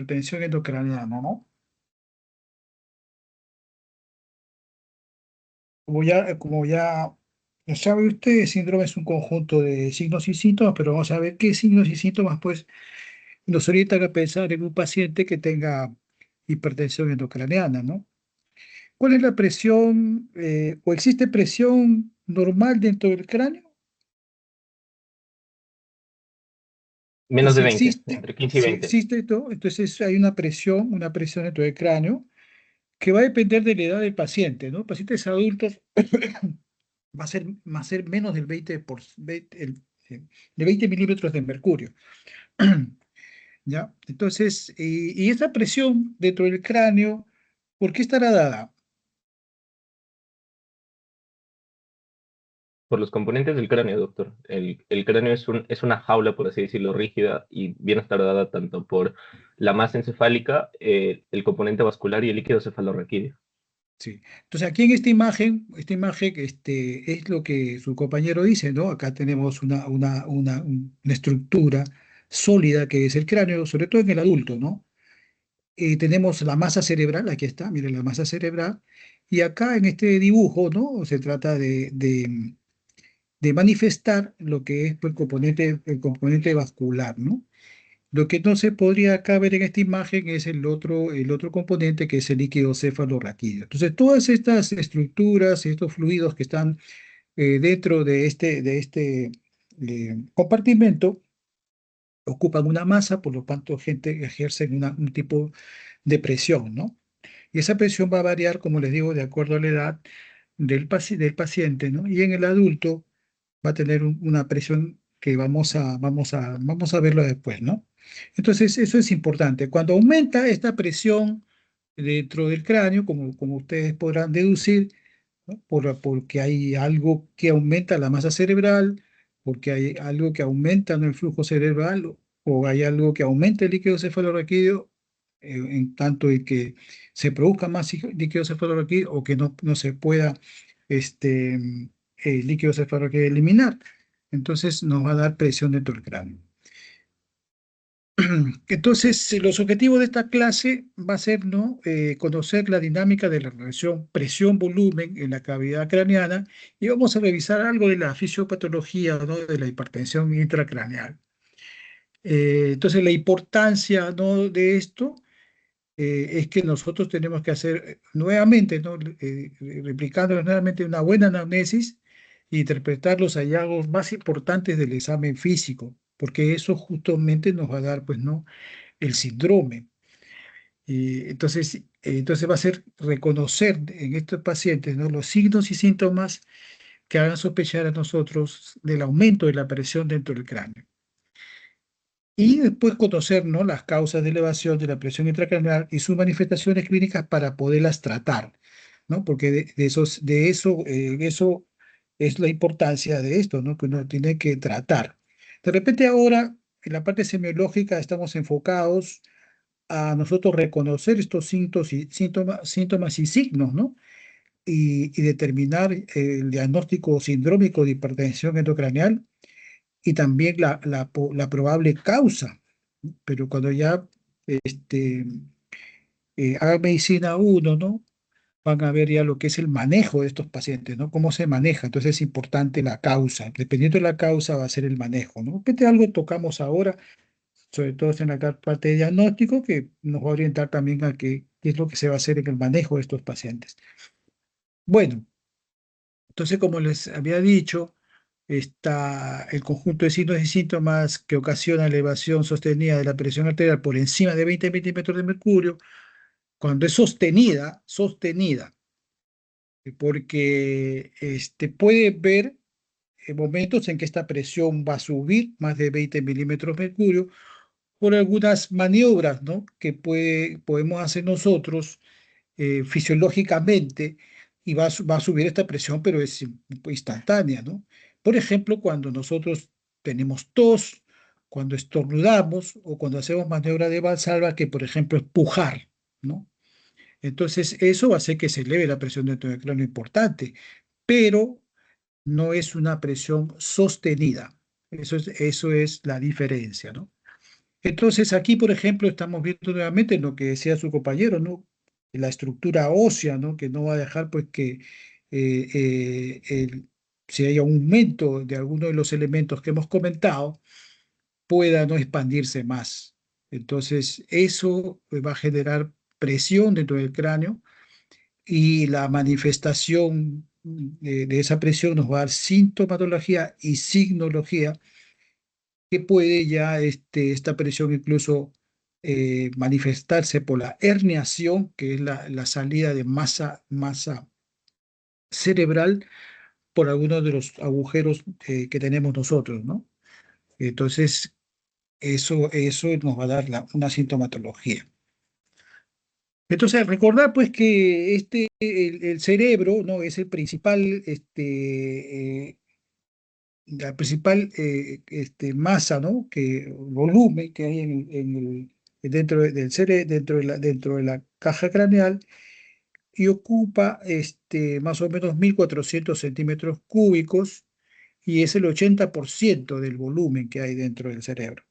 hipertensión endocraniana, ¿no? Como ya sabe usted, el síndrome es un conjunto de signos y síntomas, pero vamos a ver qué signos y síntomas pues, nos orientan a pensar en un paciente que tenga hipertensión endocraniana, ¿no? ¿Cuál es la presión o existe presión normal dentro del cráneo? Y Menos de 20, entre 15 y si 20. existe esto, entonces hay una presión dentro del cráneo que va a depender de la edad del paciente, ¿no? Pacientes adultos va a ser menos del 20 de 20 milímetros de mercurio, ¿ya? Entonces, y esta presión dentro del cráneo, ¿por qué estará dada? Por los componentes del cráneo, doctor. El cráneo es una jaula, por así decirlo, rígida y bien dada tanto por la masa encefálica, el componente vascular y el líquido cefalorraquídeo. Sí. Entonces, aquí en esta imagen es lo que su compañero dice, ¿no? Acá tenemos una estructura sólida que es el cráneo, sobre todo en el adulto, ¿no? Tenemos la masa cerebral, aquí está, miren la masa cerebral, y acá en este dibujo, ¿no? Se trata de manifestar lo que es pues, el componente vascular, ¿no? Lo que no se podría acá ver en esta imagen es el otro componente que es el líquido cefalorraquídeo. Entonces, todas estas estructuras, estos fluidos que están dentro de este compartimento ocupan una masa, por lo tanto, gente ejercen un tipo de presión, ¿no? Y esa presión va a variar, como les digo, de acuerdo a la edad del paciente, ¿no? Y en el adulto va a tener una presión que vamos a verlo después, ¿no? Entonces, eso es importante. Cuando aumenta esta presión dentro del cráneo, como ustedes podrán deducir, ¿no? Porque hay algo que aumenta la masa cerebral, porque hay algo que aumenta, ¿no? el flujo cerebral, o hay algo que aumenta el líquido cefalorraquídeo, en tanto y que se produzca más líquido cefalorraquídeo o que no se pueda este, líquido cefalorraquídeo eliminar. Entonces nos va a dar presión dentro del cráneo. Entonces, los objetivos de esta clase va a ser, ¿no? Conocer la dinámica de la relación presión-volumen en la cavidad craneana y vamos a revisar algo de la fisiopatología, ¿no? de la hipertensión intracraneal. Entonces, la importancia, ¿no? de esto es que nosotros tenemos que hacer nuevamente, ¿no? Replicando nuevamente una buena anamnesis e interpretar los hallazgos más importantes del examen físico, porque eso justamente nos va a dar, pues, ¿no? el síndrome. Entonces va a ser reconocer en estos pacientes, ¿no? los signos y síntomas que hagan sospechar a nosotros del aumento de la presión dentro del cráneo. Y después conocer, ¿no? las causas de elevación de la presión intracraneal y sus manifestaciones clínicas para poderlas tratar, ¿no? Porque eso es la importancia de esto, ¿no? Que uno tiene que tratar. De repente ahora, en la parte semiológica, estamos enfocados a nosotros reconocer estos síntomas y signos, ¿no? Y determinar el diagnóstico sindrómico de hipertensión endocraneal y también la probable causa. Pero cuando ya este, haga medicina uno, ¿no? Van a ver ya lo que es el manejo de estos pacientes, ¿no? Cómo se maneja. Entonces es importante la causa. Dependiendo de la causa va a ser el manejo, ¿no? Este algo tocamos ahora sobre todo en la parte de diagnóstico, que nos va a orientar también a qué es lo que se va a hacer en el manejo de estos pacientes. Bueno, entonces, como les había dicho, está el conjunto de signos y síntomas que ocasiona elevación sostenida de la presión arterial por encima de 20 milímetros de mercurio, cuando es sostenida, porque puede ver momentos en que esta presión va a subir más de 20 milímetros de mercurio, por algunas maniobras, ¿no? que podemos hacer nosotros fisiológicamente y va a subir esta presión, pero es instantánea, ¿no? Por ejemplo, cuando nosotros tenemos tos, cuando estornudamos o cuando hacemos maniobra de Valsalva, que por ejemplo es pujar, ¿no? Entonces, eso va a hacer que se eleve la presión dentro del cráneo importante, pero no es una presión sostenida. Eso es la diferencia, ¿no? Entonces, aquí, por ejemplo, estamos viendo nuevamente lo que decía su compañero, ¿no? La estructura ósea, ¿no? Que no va a dejar, pues, que si hay aumento de alguno de los elementos que hemos comentado, pueda no expandirse más. Entonces, eso va a generar presión dentro del cráneo y la manifestación de esa presión nos va a dar sintomatología y signología que puede ya esta presión incluso manifestarse por la herniación, que es la salida de masa cerebral por algunos de los agujeros que tenemos nosotros, ¿no? Entonces, eso nos va a dar una sintomatología. Entonces, recordar pues que el cerebro, ¿no? Es el principal, la principal masa, ¿no? Volumen que hay dentro de la caja craneal y ocupa más o menos 1.400 centímetros cúbicos y es el 80% del volumen que hay dentro del cerebro.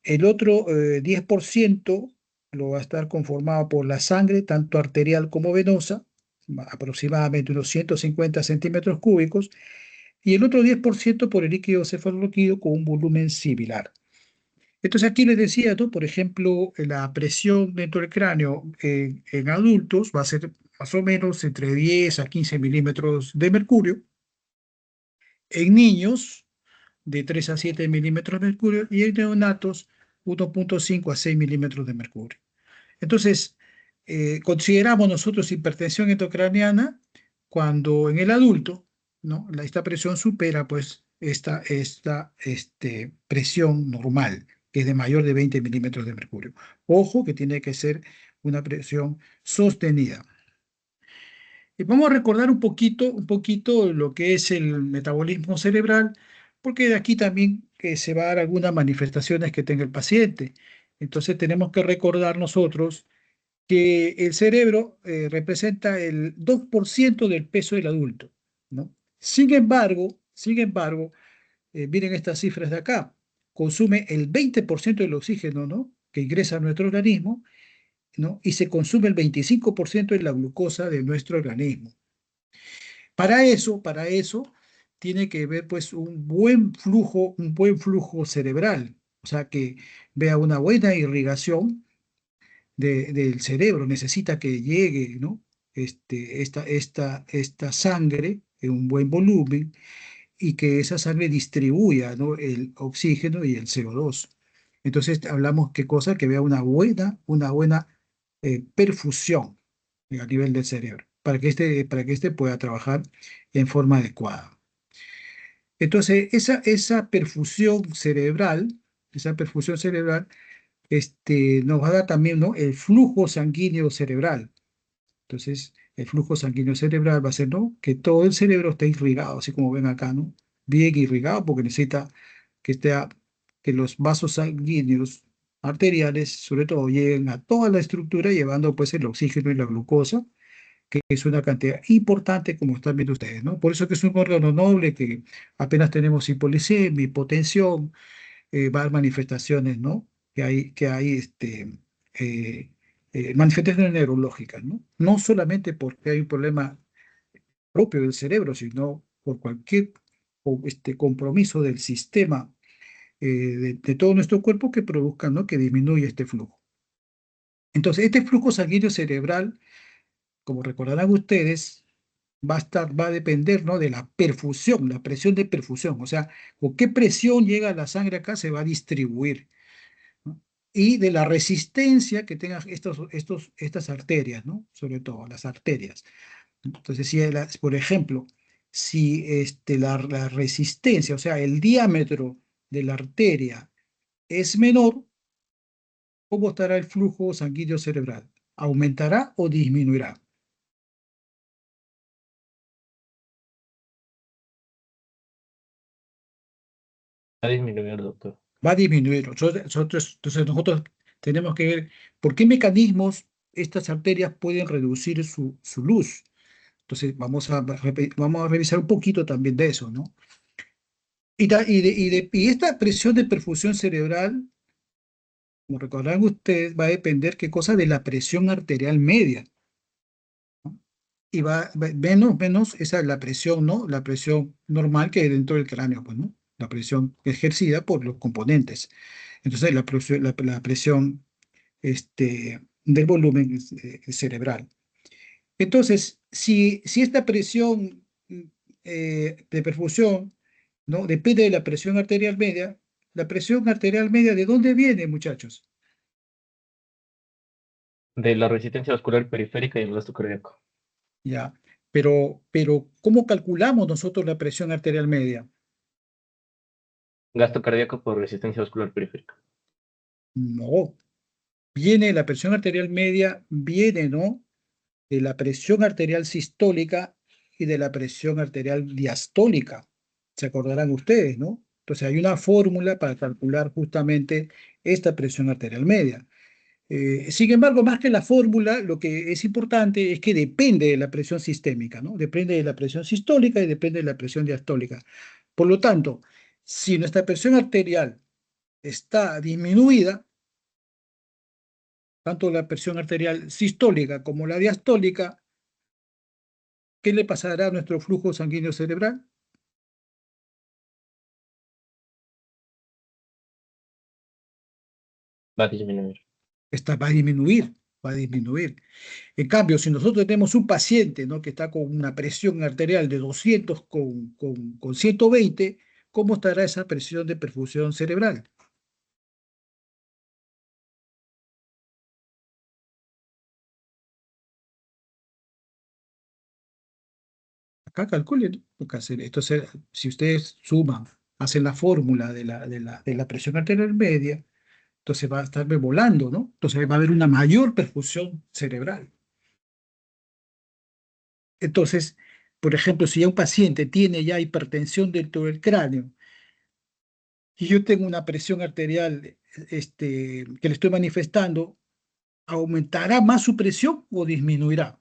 El otro 10% lo va a estar conformado por la sangre, tanto arterial como venosa, aproximadamente unos 150 centímetros cúbicos, y el otro 10% por el líquido cefalorraquídeo con un volumen similar. Entonces aquí les decía, ¿no? Por ejemplo, la presión dentro del cráneo en adultos va a ser más o menos entre 10 a 15 milímetros de mercurio, en niños de 3 a 7 milímetros de mercurio y en neonatos 1.5 a 6 milímetros de mercurio. Entonces, consideramos nosotros hipertensión intracraneana cuando en el adulto, ¿no? Esta presión supera pues esta presión normal, que es de mayor de 20 milímetros de mercurio. Ojo que tiene que ser una presión sostenida. Y vamos a recordar un poquito lo que es el metabolismo cerebral, porque de aquí también se va a dar algunas manifestaciones que tenga el paciente. Entonces tenemos que recordar nosotros que el cerebro representa el 2% del peso del adulto, ¿no? Sin embargo, miren estas cifras de acá, consume el 20% del oxígeno, ¿no? Que ingresa a nuestro organismo, ¿no? Y se consume el 25% de la glucosa de nuestro organismo. Para eso, tiene que haber pues un buen flujo cerebral, o sea, que vea una buena irrigación del cerebro, necesita que llegue, ¿no? Esta sangre en un buen volumen y que esa sangre distribuya, ¿no? El oxígeno y el CO2. Entonces hablamos qué cosa, que vea una buena perfusión a nivel del cerebro, para que este pueda trabajar en forma adecuada. Entonces, esa perfusión cerebral nos va a dar también, ¿no? El flujo sanguíneo cerebral. Entonces, el flujo sanguíneo cerebral va a ser, ¿no? Que todo el cerebro esté irrigado, así como ven acá, ¿no? Bien irrigado, porque necesita que, esté que los vasos sanguíneos arteriales, sobre todo, lleguen a toda la estructura, llevando pues el oxígeno y la glucosa, que es una cantidad importante, como están viendo ustedes, ¿no? Por eso que es un órgano noble que apenas tenemos hipoglicemia, hipotensión, va a haber manifestaciones, ¿no? Que hay manifestaciones neurológicas, ¿no? No solamente porque hay un problema propio del cerebro, sino por cualquier compromiso del sistema de todo nuestro cuerpo que produzca, ¿no? Que disminuya este flujo. Entonces, este flujo sanguíneo cerebral, como recordarán ustedes, va a depender, ¿no? De la perfusión, la presión de perfusión, o sea, con qué presión llega la sangre acá se va a distribuir, ¿no? Y de la resistencia que tengan estas arterias, ¿no? Sobre todo las arterias. Entonces, por ejemplo, si la resistencia, o sea, el diámetro de la arteria es menor, ¿cómo estará el flujo sanguíneo cerebral? ¿Aumentará o disminuirá? Va a disminuir, doctor. Va a disminuir. Entonces nosotros tenemos que ver por qué mecanismos estas arterias pueden reducir su luz. Entonces vamos a revisar un poquito también de eso, ¿no? Y esta presión de perfusión cerebral Como recordarán ustedes, va a depender qué cosa de la presión arterial media, ¿no? Y menos esa es la presión, ¿no? La presión normal que hay dentro del cráneo, pues, ¿no? La presión ejercida por los componentes. Entonces, la presión del volumen cerebral. Entonces, si esta presión de perfusión, ¿no? Depende de la presión arterial media, la presión arterial media, ¿de dónde viene, muchachos? De la resistencia vascular periférica y el gasto cardíaco. Ya. Pero, ¿cómo calculamos nosotros la presión arterial media? Gasto cardíaco por resistencia vascular periférica. No. La presión arterial media viene, ¿no? De la presión arterial sistólica y de la presión arterial diastólica. Se acordarán ustedes, ¿no? Entonces hay una fórmula para calcular justamente esta presión arterial media. Sin embargo, más que la fórmula, lo que es importante es que depende de la presión sistémica, ¿no? Depende de la presión sistólica y depende de la presión diastólica. Por lo tanto, si nuestra presión arterial está disminuida, tanto la presión arterial sistólica como la diastólica, ¿qué le pasará a nuestro flujo sanguíneo cerebral? Va a disminuir. Esta va a disminuir, va a disminuir. En cambio, si nosotros tenemos un paciente, ¿no? Que está con una presión arterial de 200 con 120, ¿cómo estará esa presión de perfusión cerebral? Acá calculen, ¿no? Entonces, si ustedes suman, hacen la fórmula de la presión arterial media, entonces va a estar volando, ¿no? Entonces va a haber una mayor perfusión cerebral. Entonces, por ejemplo, si ya un paciente tiene ya hipertensión dentro del cráneo y yo tengo una presión arterial que le estoy manifestando, ¿aumentará más su presión o disminuirá?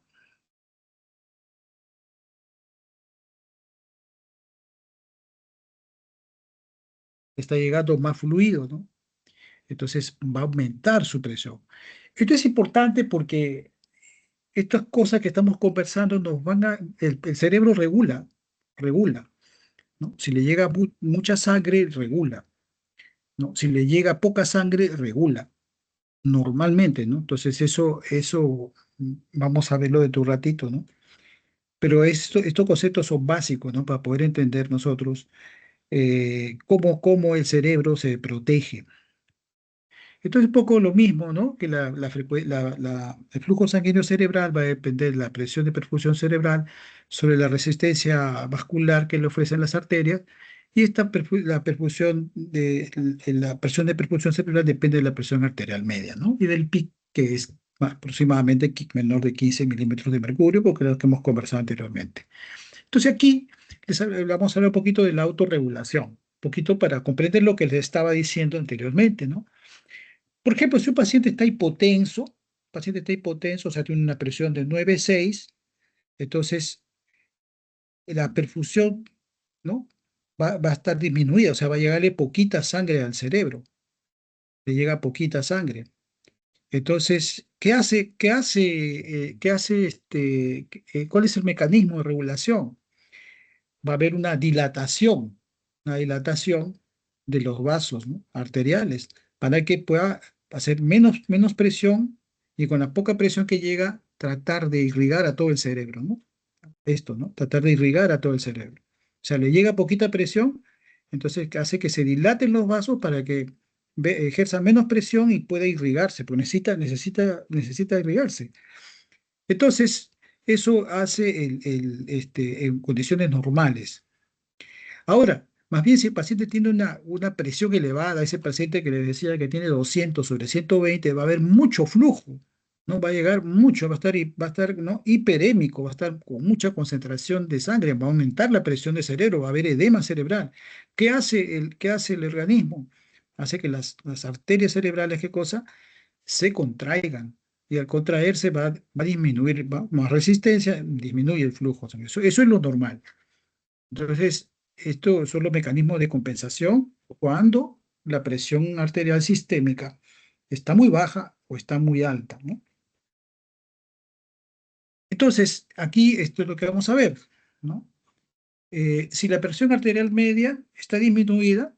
Está llegando más fluido, ¿no? Entonces va a aumentar su presión. Esto es importante porque estas cosas que estamos conversando el cerebro regula, ¿no? Si le llega mucha sangre, regula, ¿no? Si le llega poca sangre, regula, normalmente, ¿no? Entonces eso vamos a verlo de tu ratito, ¿no? Pero estos conceptos son básicos, ¿no? Para poder entender nosotros cómo el cerebro se protege. Entonces, un poco lo mismo, ¿no? Que el flujo sanguíneo cerebral va a depender de la presión de perfusión cerebral sobre la resistencia vascular que le ofrecen las arterias, y la presión de perfusión cerebral depende de la presión arterial media, ¿no? Y del PIC, que es aproximadamente menor de 15 milímetros de mercurio, porque es lo que hemos conversado anteriormente. Entonces, aquí vamos a hablar un poquito de la autorregulación, un poquito para comprender lo que les estaba diciendo anteriormente, ¿no? Por ejemplo, si un paciente está hipotenso, o sea, tiene una presión de 9,6, entonces la perfusión, ¿no? Va a estar disminuida, o sea, va a llegarle poquita sangre al cerebro, le llega poquita sangre. Entonces, ¿cuál es el mecanismo de regulación? Va a haber una dilatación de los vasos, ¿no? Arteriales, para que pueda hacer menos presión y con la poca presión que llega, tratar de irrigar a todo el cerebro, ¿no? Esto, ¿no? Tratar de irrigar a todo el cerebro. O sea, le llega poquita presión, entonces hace que se dilaten los vasos para que ejerza menos presión y pueda irrigarse, porque necesita irrigarse. Entonces, eso hace en condiciones normales. Ahora, más bien si el paciente tiene una presión elevada, ese paciente que le decía que tiene 200 sobre 120, va a haber mucho flujo, ¿no? Va a llegar mucho, va a estar, ¿no? Hiperémico, va a estar con mucha concentración de sangre, va a aumentar la presión del cerebro, va a haber edema cerebral. ¿Qué hace el organismo? Hace que las arterias cerebrales, ¿qué cosa? Se contraigan. Y al contraerse va a disminuir, más resistencia, disminuye el flujo sanguíneo. Eso es lo normal. Entonces, estos son los mecanismos de compensación cuando la presión arterial sistémica está muy baja o está muy alta, ¿no? Entonces, aquí esto es lo que vamos a ver, ¿no? Si la presión arterial media está disminuida,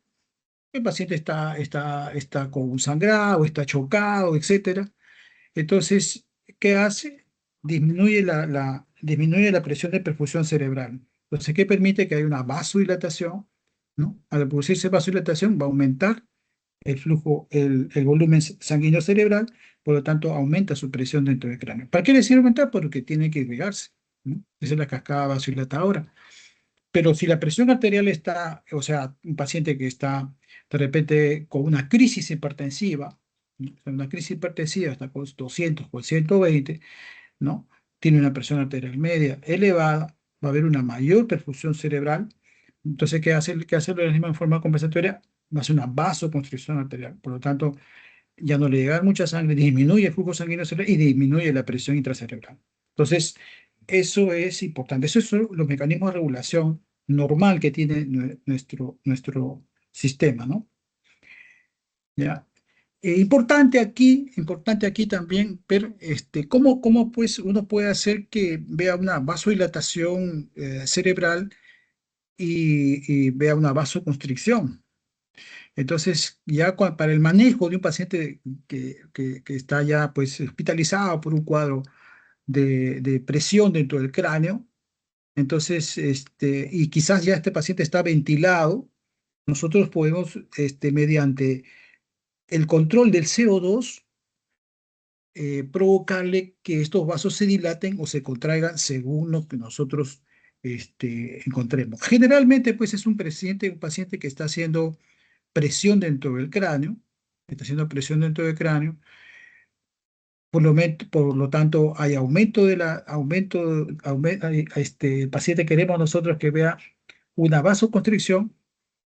el paciente está con un sangrado, está chocado, etcétera. Entonces, ¿qué hace? Disminuye la presión de perfusión cerebral. Entonces, ¿qué permite? Que haya una vasodilatación, ¿no? Al producirse vasodilatación va a aumentar el flujo, el volumen sanguíneo cerebral, por lo tanto, aumenta su presión dentro del cráneo. ¿Para qué le sirve aumentar? Porque tiene que irrigarse, ¿no? Esa es la cascada vasodilatadora. Pero si la presión arterial está, o sea, un paciente que está de repente con una crisis hipertensiva, ¿no? O sea, una crisis hipertensiva está con 200, con 120, ¿no? Tiene una presión arterial media elevada, va a haber una mayor perfusión cerebral. Entonces, ¿qué hace el organismo en forma compensatoria? Va a hacer una vasoconstricción arterial. Por lo tanto, ya no le llega mucha sangre, disminuye el flujo sanguíneo cerebral y disminuye la presión intracerebral. Entonces, eso es importante. Esos son los mecanismos de regulación normal que tiene nuestro sistema, ¿no? ¿Ya? Importante aquí también ver cómo pues uno puede hacer que vea una vasodilatación cerebral y vea una vasoconstricción. Entonces, ya para el manejo de un paciente que está ya pues hospitalizado por un cuadro de presión dentro del cráneo, entonces, y quizás ya este paciente está ventilado, nosotros podemos, mediante el control del CO2, provocarle que estos vasos se dilaten o se contraigan según lo que nosotros encontremos. Generalmente, pues es un paciente que está haciendo presión dentro del cráneo, está haciendo presión dentro del cráneo, por lo tanto hay el paciente queremos nosotros que vea una vasoconstricción,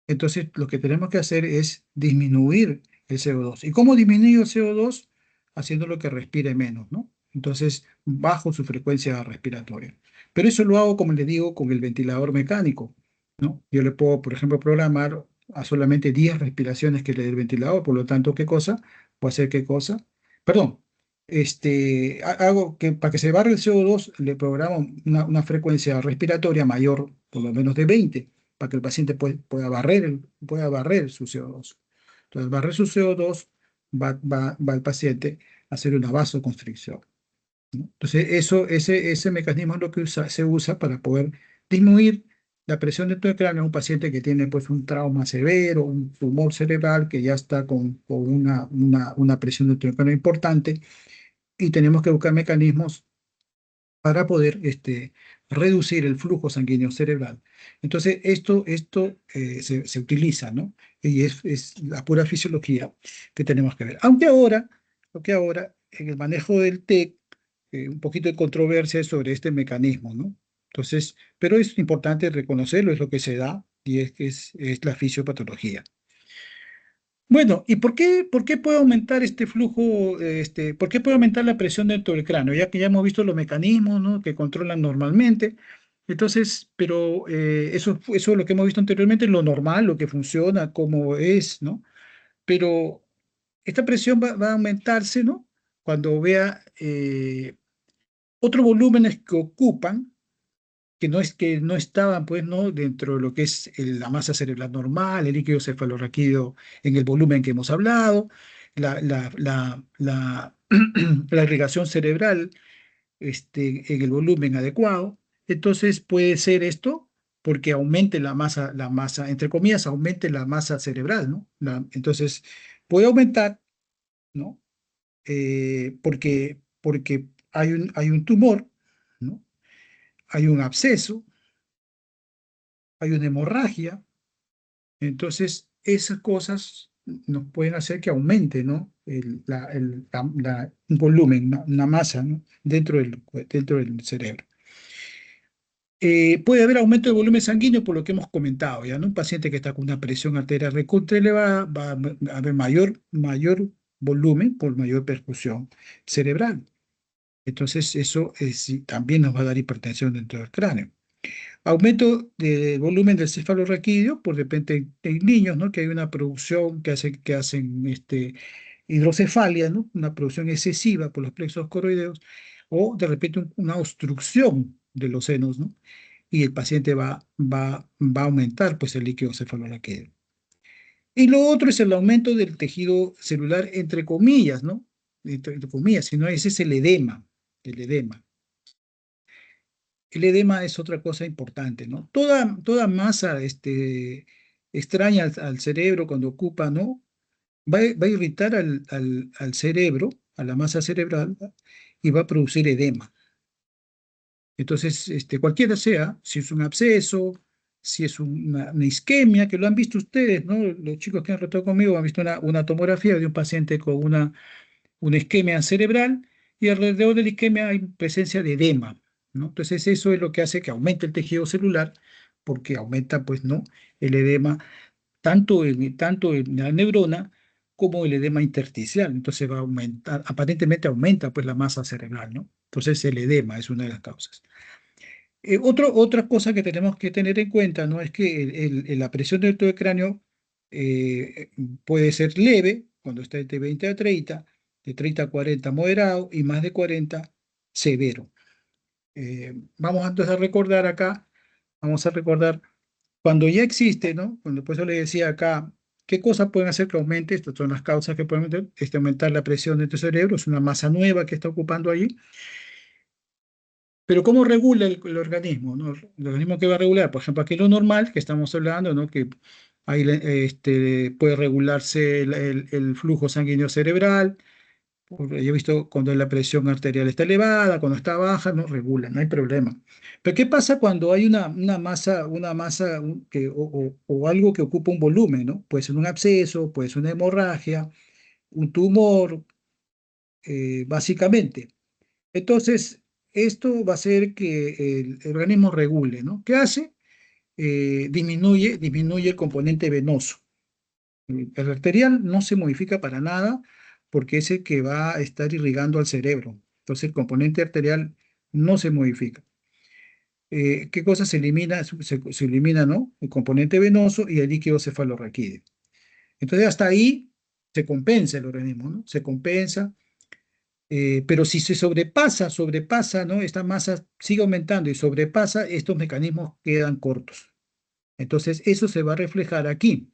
entonces lo que tenemos que hacer es disminuir el CO2. ¿Y cómo disminuir el CO2? Haciéndolo que respire menos, ¿no? Entonces, bajo su frecuencia respiratoria. Pero eso lo hago, como le digo, con el ventilador mecánico, ¿no? Yo le puedo, por ejemplo, programar a solamente 10 respiraciones que le dé el ventilador, por lo tanto, ¿qué cosa? ¿Puedo hacer qué cosa? Perdón, hago que para que se barre el CO2, le programo una frecuencia respiratoria mayor, por lo menos de 20 para que el paciente pueda barrer su CO2. Entonces, al barrer su CO2, va el paciente a hacer una vasoconstricción, ¿no? Entonces, ese mecanismo es lo que se usa para poder disminuir la presión dentro del cráneo a un paciente que tiene pues, un trauma severo, un tumor cerebral que ya está con una presión dentro del cráneo importante y tenemos que buscar mecanismos para poder reducir el flujo sanguíneo cerebral. Entonces, esto se utiliza, ¿no? Y es la pura fisiología que tenemos que ver. Aunque ahora en el manejo del TEC, un poquito de controversia es sobre este mecanismo, ¿no? Entonces, pero es importante reconocerlo, es lo que se da y es la fisiopatología. Bueno, ¿y por qué puede aumentar este flujo, por qué puede aumentar la presión dentro del cráneo? Ya que ya hemos visto los mecanismos, ¿no? Que controlan normalmente. Entonces, pero eso es lo que hemos visto anteriormente, lo normal, lo que funciona, como es, ¿no? Pero esta presión va a aumentarse, ¿no? Cuando vea otros volúmenes que ocupan que no estaban, pues, ¿no? Dentro de lo que es la masa cerebral normal, el líquido cefalorraquídeo en el volumen que hemos hablado, la irrigación cerebral, en el volumen adecuado. Entonces puede ser esto porque aumente entre comillas, aumente la masa cerebral, ¿no? Entonces puede aumentar, ¿no? Porque hay un tumor, ¿no? Hay un absceso, hay una hemorragia. Entonces, esas cosas nos pueden hacer que aumente, ¿no? Un volumen, una masa, ¿no? dentro del cerebro. Puede haber aumento de volumen sanguíneo por lo que hemos comentado, ¿ya? ¿No? Un paciente que está con una presión arterial recontra elevada va a haber mayor volumen por mayor perfusión cerebral. Entonces, eso sí, también nos va a dar hipertensión dentro del cráneo. Aumento del volumen del cefalorraquídeo, por repente en niños, ¿no? Que hay una producción que hacen hidrocefalia, ¿no? Una producción excesiva por los plexos coroideos, o de repente una obstrucción de los senos, ¿no? Y el paciente va a aumentar pues el líquido cefalorraquídeo. Y lo otro es el aumento del tejido celular, entre comillas, ¿no? Entre comillas, sino ese es el edema, el edema. El edema es otra cosa importante, ¿no? Toda masa extraña al cerebro cuando ocupa, ¿no? Va a irritar al cerebro, a la masa cerebral, y va a producir edema. Entonces, cualquiera sea, si es un absceso, si es una isquemia, que lo han visto ustedes, ¿no? Los chicos que han tratado conmigo han visto una tomografía de un paciente con una isquemia cerebral y alrededor de la isquemia hay presencia de edema, ¿no? Entonces, eso es lo que hace que aumente el tejido celular, porque aumenta, pues, ¿no? El edema tanto en la neurona como el edema intersticial. Entonces va a aumentar, aparentemente aumenta pues la masa cerebral, ¿no? Entonces el edema es una de las causas. Otra cosa que tenemos que tener en cuenta, ¿no? Es que la presión del todo cráneo eh, puede ser leve, cuando está de 20 a 30, de 30 a 40 moderado y más de 40 severo. Vamos entonces a recordar acá, vamos a recordar cuando ya existe, ¿no? Cuando por eso le decía acá, ¿qué cosas pueden hacer que aumente? Estas son las causas que pueden aumentar, aumentar la presión de tu cerebro, es una masa nueva que está ocupando allí. Pero ¿cómo regula el organismo, ¿no? El organismo que va a regular, por ejemplo, aquí lo normal que estamos hablando, ¿no? Que ahí puede regularse el flujo sanguíneo cerebral. Yo he visto cuando la presión arterial está elevada, cuando está baja, no regula, no hay problema. Pero ¿qué pasa cuando hay o algo que ocupa un volumen, ¿no? Puede ser un absceso, puede ser una hemorragia, un tumor, básicamente. Entonces, esto va a hacer que el organismo regule, ¿no? ¿Qué hace? Disminuye el componente venoso. El arterial no se modifica para nada porque es el que va a estar irrigando al cerebro. Entonces el componente arterial no se modifica. ¿Qué cosa se elimina? Se elimina, ¿no? El componente venoso y el líquido cefalorraquídeo. Entonces hasta ahí se compensa el organismo, ¿no? Se compensa, pero si se sobrepasa, ¿no? Esta masa sigue aumentando y sobrepasa, estos mecanismos quedan cortos. Entonces eso se va a reflejar aquí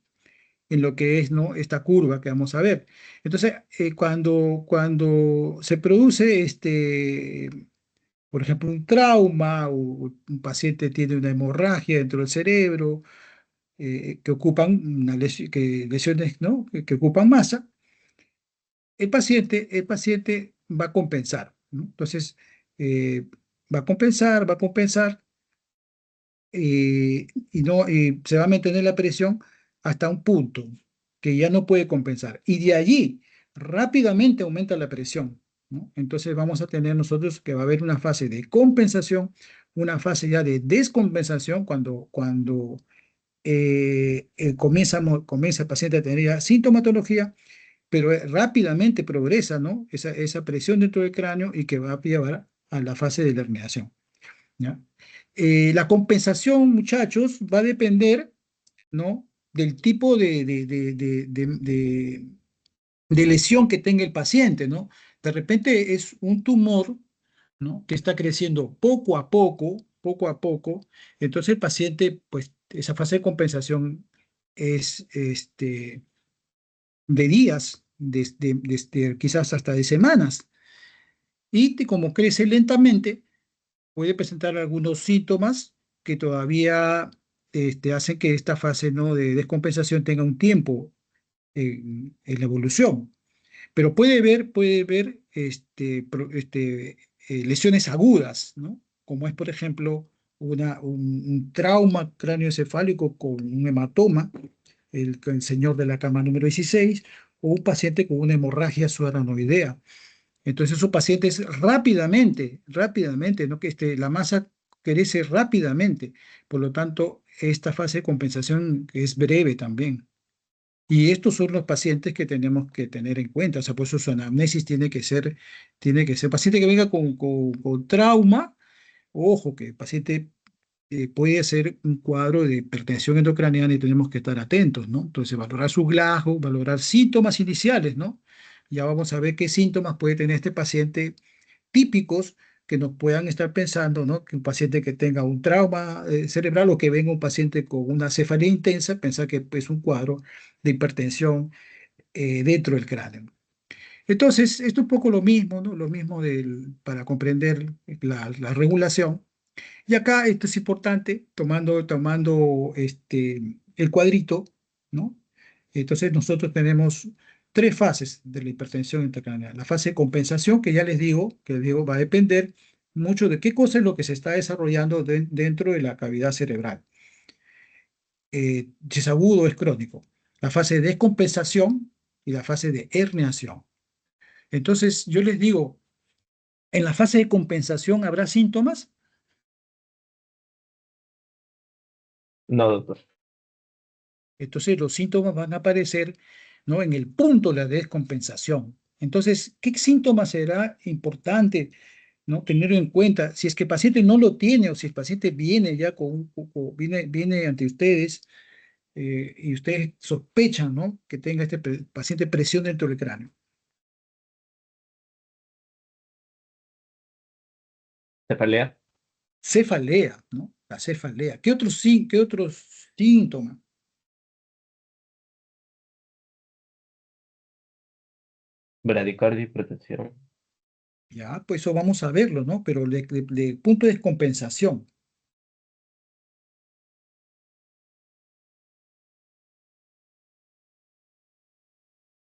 en lo que es, ¿no? Esta curva que vamos a ver. Entonces, cuando se produce, por ejemplo, un trauma o un paciente tiene una hemorragia dentro del cerebro, que ocupan lesiones, ¿no? Que ocupan masa, el paciente va a compensar, ¿no? Entonces, va a compensar, y se va a mantener la presión hasta un punto que ya no puede compensar. Y de allí rápidamente aumenta la presión, ¿no? Entonces vamos a tener nosotros que va a haber una fase de compensación, una fase ya de descompensación cuando comienza el paciente a tener ya sintomatología, pero rápidamente progresa, ¿no? Esa presión dentro del cráneo y que va a llevar a la fase de la herniación, ¿ya? La compensación, muchachos, va a depender, ¿no? Del tipo de lesión que tenga el paciente, ¿no? De repente es un tumor, ¿no? Que está creciendo poco a poco, entonces el paciente, pues, esa fase de compensación es de días, quizás hasta de semanas, y como crece lentamente, puede presentar algunos síntomas que todavía hacen que esta fase, ¿no? de descompensación tenga un tiempo en la evolución. Pero puede ver lesiones agudas, ¿no? Como es, por ejemplo, un trauma cráneoencefálico con un hematoma, el señor de la cama número 16, o un paciente con una hemorragia subaranoidea. Entonces esos pacientes rápidamente, ¿no? Que la masa crece rápidamente. Por lo tanto, esta fase de compensación es breve también. Y estos son los pacientes que tenemos que tener en cuenta. O sea, por eso su anamnesis tiene que ser paciente que venga con trauma. Ojo, que el paciente puede ser un cuadro de hipertensión endocraniana y tenemos que estar atentos, ¿no? Entonces, valorar sus glajos, valorar síntomas iniciales, ¿no? Ya vamos a ver qué síntomas puede tener este paciente típicos que nos puedan estar pensando, ¿no? Que un paciente que tenga un trauma cerebral o que venga un paciente con una cefalea intensa, pensar que es un cuadro de hipertensión dentro del cráneo. Entonces, esto es un poco lo mismo, ¿no? Lo mismo para comprender la regulación. Y acá esto es importante, tomando el cuadrito, ¿no? Entonces nosotros tenemos tres fases de la hipertensión intracraneal. La fase de compensación, que ya les digo, va a depender mucho de qué cosa es lo que se está desarrollando dentro de la cavidad cerebral. Si es agudo o es crónico. La fase de descompensación y la fase de herniación. Entonces, yo les digo, en la fase de compensación habrá síntomas. No, doctor. Entonces los síntomas van a aparecer, ¿no? En el punto de la descompensación. Entonces, ¿qué síntomas será importante, ¿no? Tener en cuenta? Si es que el paciente no lo tiene o si el paciente viene ya viene ante ustedes y ustedes sospechan, ¿no? Que tenga este paciente presión dentro del cráneo. ¿Cefalea? Cefalea, ¿no? La cefalea. ¿Qué otros síntomas? Bradicardia y protección. Ya, pues eso vamos a verlo, ¿no? Pero de punto de descompensación.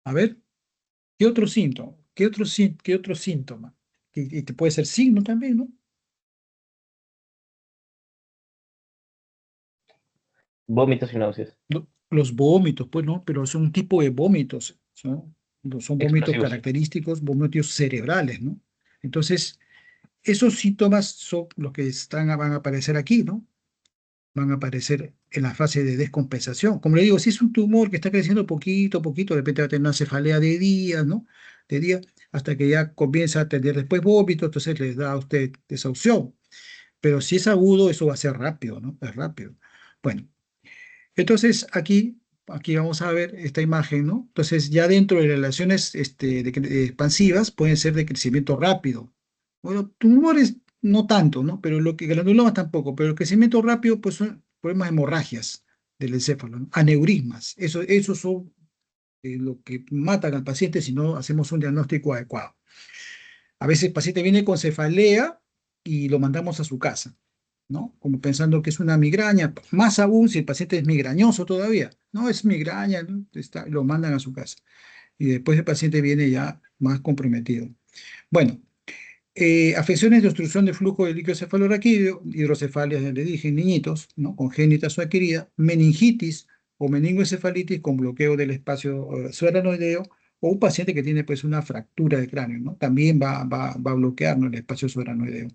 A ver. ¿Qué otro síntoma? ¿Qué otro síntoma? Y te puede ser signo también, ¿no? Vómitos y náuseas. Los vómitos, pues, ¿no? Pero son un tipo de vómitos, ¿no? Son vómitos Explosivos. característicos, vómitos cerebrales, ¿no? Entonces, esos síntomas son los que van a aparecer aquí, ¿no? Van a aparecer en la fase de descompensación. Como le digo, si es un tumor que está creciendo poquito a poquito, de repente va a tener una cefalea de días, ¿no? De día, hasta que ya comienza a tener después vómitos, entonces les da a usted esa opción. Pero si es agudo, eso va a ser rápido, ¿no? Es rápido. Bueno, entonces aquí vamos a ver esta imagen, ¿no? Entonces ya dentro de relaciones expansivas pueden ser de crecimiento rápido. Bueno, tumores no tanto, ¿no? Pero lo que granulomas tampoco, pero el crecimiento rápido pues son problemas de hemorragias del encéfalo, ¿no? Aneurismas. Eso son lo que matan al paciente si no hacemos un diagnóstico adecuado. A veces el paciente viene con cefalea y lo mandamos a su casa, ¿no? Como pensando que es una migraña, más aún si el paciente es migrañoso todavía, no es migraña, ¿no? Lo mandan a su casa y después el paciente viene ya más comprometido. Bueno, afecciones de obstrucción de flujo de líquido cefalorraquídeo, hidrocefalia, ya le dije, en niñitos, ¿no? Congénitas o adquirida, meningitis o meningoencefalitis con bloqueo del espacio subaranoideo, o un paciente que tiene pues una fractura de cráneo, ¿no? También va a bloquear, ¿no? El espacio subaranoideo.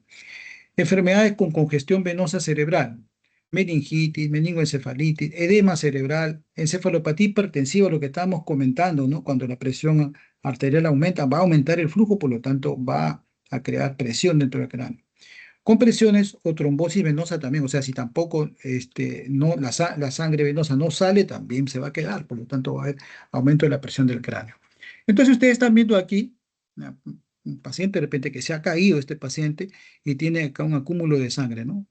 Enfermedades con congestión venosa cerebral, meningitis, meningoencefalitis, edema cerebral, encefalopatía hipertensiva, lo que estábamos comentando, ¿no? Cuando la presión arterial aumenta, va a aumentar el flujo, por lo tanto va a crear presión dentro del cráneo. Compresiones o trombosis venosa también, o sea, si tampoco no, la sangre venosa no sale, también se va a quedar, por lo tanto va a haber aumento de la presión del cráneo. Entonces ustedes están viendo aquí un paciente de repente que se ha caído este paciente y tiene acá un acúmulo de sangre, ¿no?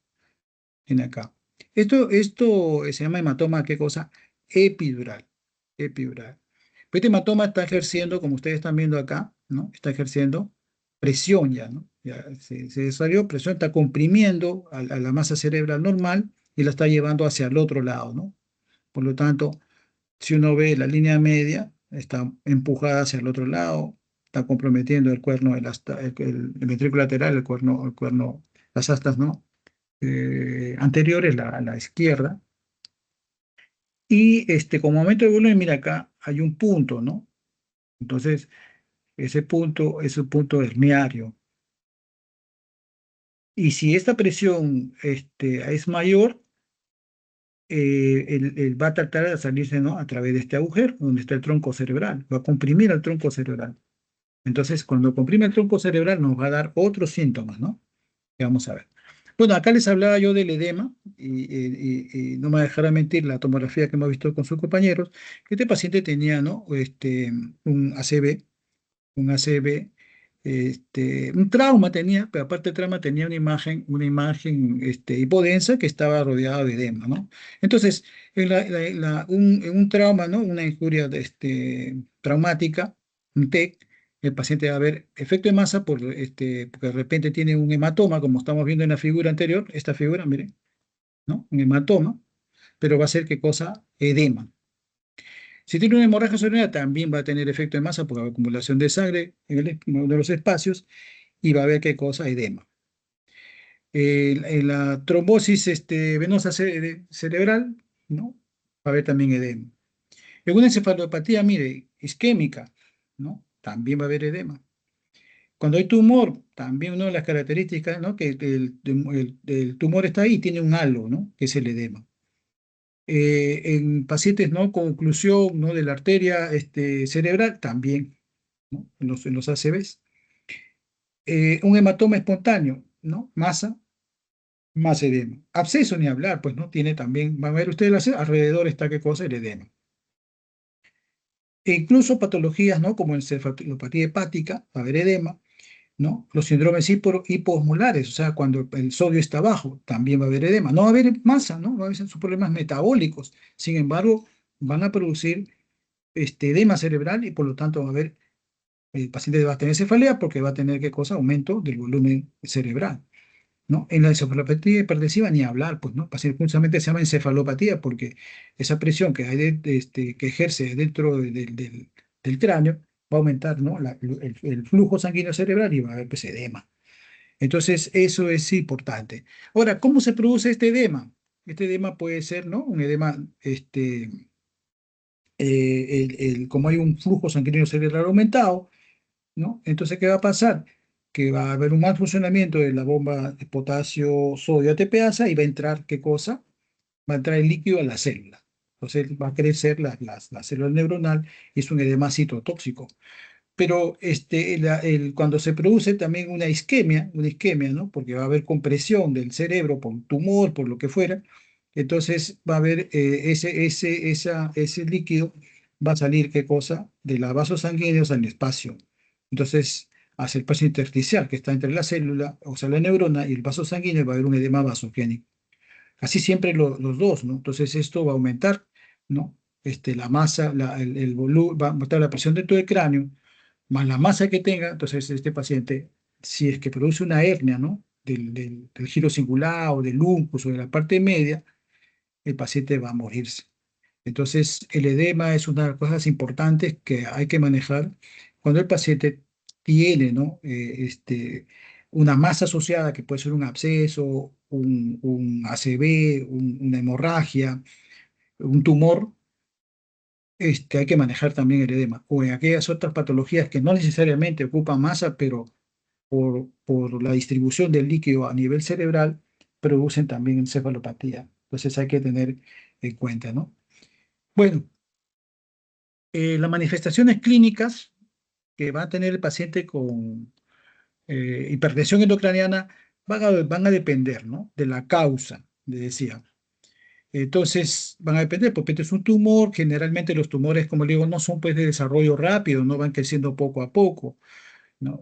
Tiene acá. Esto se llama hematoma, ¿qué cosa? Epidural. Epidural. Pues este hematoma está ejerciendo, como ustedes están viendo acá, ¿no? Está ejerciendo presión ya, ¿no? Ya se desarrolló presión, está comprimiendo a la masa cerebral normal y la está llevando hacia el otro lado, ¿no? Por lo tanto, si uno ve la línea media, está empujada hacia el otro lado, está comprometiendo el cuerno, el ventrículo lateral, el cuerno, las astas, ¿no? Anteriores, la izquierda. Y como aumento de volumen, mira acá hay un punto, ¿no? Entonces, ese punto es un punto herniario. Y si esta presión es mayor, él va a tratar de salirse, ¿no? A través de este agujero, donde está el tronco cerebral. Va a comprimir el tronco cerebral. Entonces, cuando comprime el tronco cerebral, nos va a dar otros síntomas, ¿no? Que vamos a ver. Bueno, acá les hablaba yo del edema, y no me dejará mentir la tomografía que hemos visto con sus compañeros, que este paciente tenía, ¿no? Un ACV, un ACV, un trauma tenía, pero aparte del trauma tenía una imagen hipodensa que estaba rodeada de edema, ¿no? Entonces, en un trauma, ¿no? Una injuria traumática, un TEC, el paciente va a ver efecto de masa porque de repente tiene un hematoma, como estamos viendo en la figura anterior, esta figura, miren, ¿no? Un hematoma, pero va a ser, ¿qué cosa? Edema. Si tiene una hemorragia cerebral, también va a tener efecto de masa por la acumulación de sangre en uno de los espacios y va a haber qué cosa, edema. En la trombosis venosa cerebral, ¿no? Va a haber también edema. En una encefalopatía, mire, isquémica, ¿no? También va a haber edema. Cuando hay tumor, también una de las características, ¿no? Que el tumor está ahí y tiene un halo, ¿no? Que es el edema. En pacientes, ¿no? Con oclusión, ¿no? De la arteria cerebral, también, ¿no? En los ACVs. Un hematoma espontáneo, ¿no? Masa, más edema. Absceso ni hablar, pues no tiene también, van a ver ustedes, alrededor está qué cosa, el edema. E incluso patologías, ¿no? Como encefalopatía hepática, va a haber edema, ¿no? Los síndromes hiposmolares, o sea, cuando el sodio está bajo, también va a haber edema. No va a haber masa, ¿no? Va a haber sus problemas metabólicos. Sin embargo, van a producir edema cerebral y por lo tanto va a haber, el paciente va a tener cefalea porque va a tener, ¿qué cosa? Aumento del volumen cerebral. ¿No? En la encefalopatía hipertensiva ni hablar, pues, ¿no? Justamente se llama encefalopatía porque esa presión que hay que ejerce dentro del cráneo va a aumentar, ¿no? El flujo sanguíneo cerebral y va a haber, pues, edema. Entonces, eso es importante. Ahora, ¿cómo se produce este edema? Este edema puede ser, ¿no? Un edema, como hay un flujo sanguíneo cerebral aumentado, ¿no? Entonces, ¿qué va a pasar? Que va a haber un mal funcionamiento de la bomba de potasio, sodio, ATPasa y va a entrar, ¿qué cosa? Va a entrar el líquido a la célula. Entonces va a crecer la célula neuronal y es un edema citotóxico. Pero cuando se produce también una isquemia, ¿no? Porque va a haber compresión del cerebro por un tumor, por lo que fuera, entonces va a haber ese líquido, va a salir, ¿qué cosa? De la vasos sanguíneos al espacio. Entonces, hacia el espacio intersticial que está entre la célula, o sea, la neurona y el vaso sanguíneo, va a haber un edema vasogénico. Así siempre los dos, ¿no? Entonces, esto va a aumentar, ¿no? La masa, el volumen, va a aumentar la presión dentro del cráneo más la masa que tenga, entonces este paciente, si es que produce una hernia, ¿no? Del giro singular o del uncus o de la parte media, el paciente va a morirse. Entonces, el edema es una de las cosas importantes que hay que manejar cuando el paciente tiene, ¿no? Una masa asociada que puede ser un absceso, un ACV, una hemorragia, un tumor. Hay que manejar también el edema, o en aquellas otras patologías que no necesariamente ocupan masa, pero por la distribución del líquido a nivel cerebral, producen también encefalopatía. Entonces hay que tener en cuenta, ¿no? Bueno, las manifestaciones clínicas que va a tener el paciente con hipertensión endocraniana van a depender, ¿no? De la causa, le decía. Entonces van a depender, porque este es un tumor, generalmente los tumores, como le digo, no son pues de desarrollo rápido, no van creciendo poco a poco, ¿no?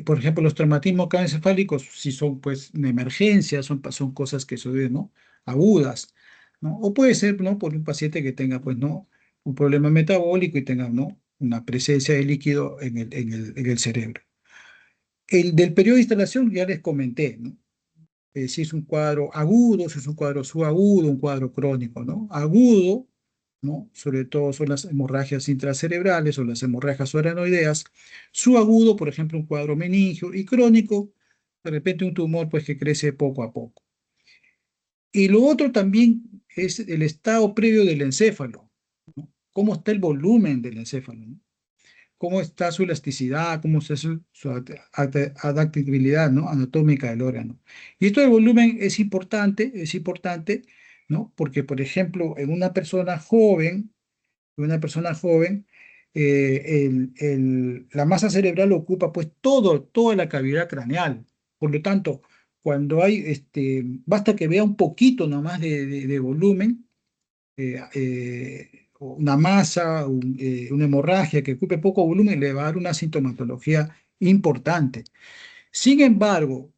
Por ejemplo, los traumatismos craneoencefálicos si son pues una emergencia, son cosas que suceden, ¿no? Agudas, ¿no? O puede ser, ¿no? Por un paciente que tenga pues, ¿no? Un problema metabólico y tenga, ¿no? Una presencia de líquido en el cerebro. El del periodo de instalación ya les comenté, ¿no? Si es un cuadro agudo, si es un cuadro subagudo, un cuadro crónico, ¿no? Agudo, ¿no? Sobre todo son las hemorragias intracerebrales o las hemorragias subaranoideas. Subagudo, por ejemplo, un cuadro meningio. Y crónico, de repente un tumor pues que crece poco a poco. Y lo otro también es el estado previo del encéfalo, ¿no? ¿Cómo está el volumen del encéfalo, ¿no? Cómo está su elasticidad, cómo está su adaptabilidad, ¿no? Anatómica del órgano. Y esto del volumen es importante, ¿no? Porque, por ejemplo, en una persona joven, la masa cerebral ocupa pues toda la cavidad craneal. Por lo tanto, cuando basta que vea un poquito nomás de volumen, una masa, una hemorragia que ocupe poco volumen, le va a dar una sintomatología importante. Sin embargo,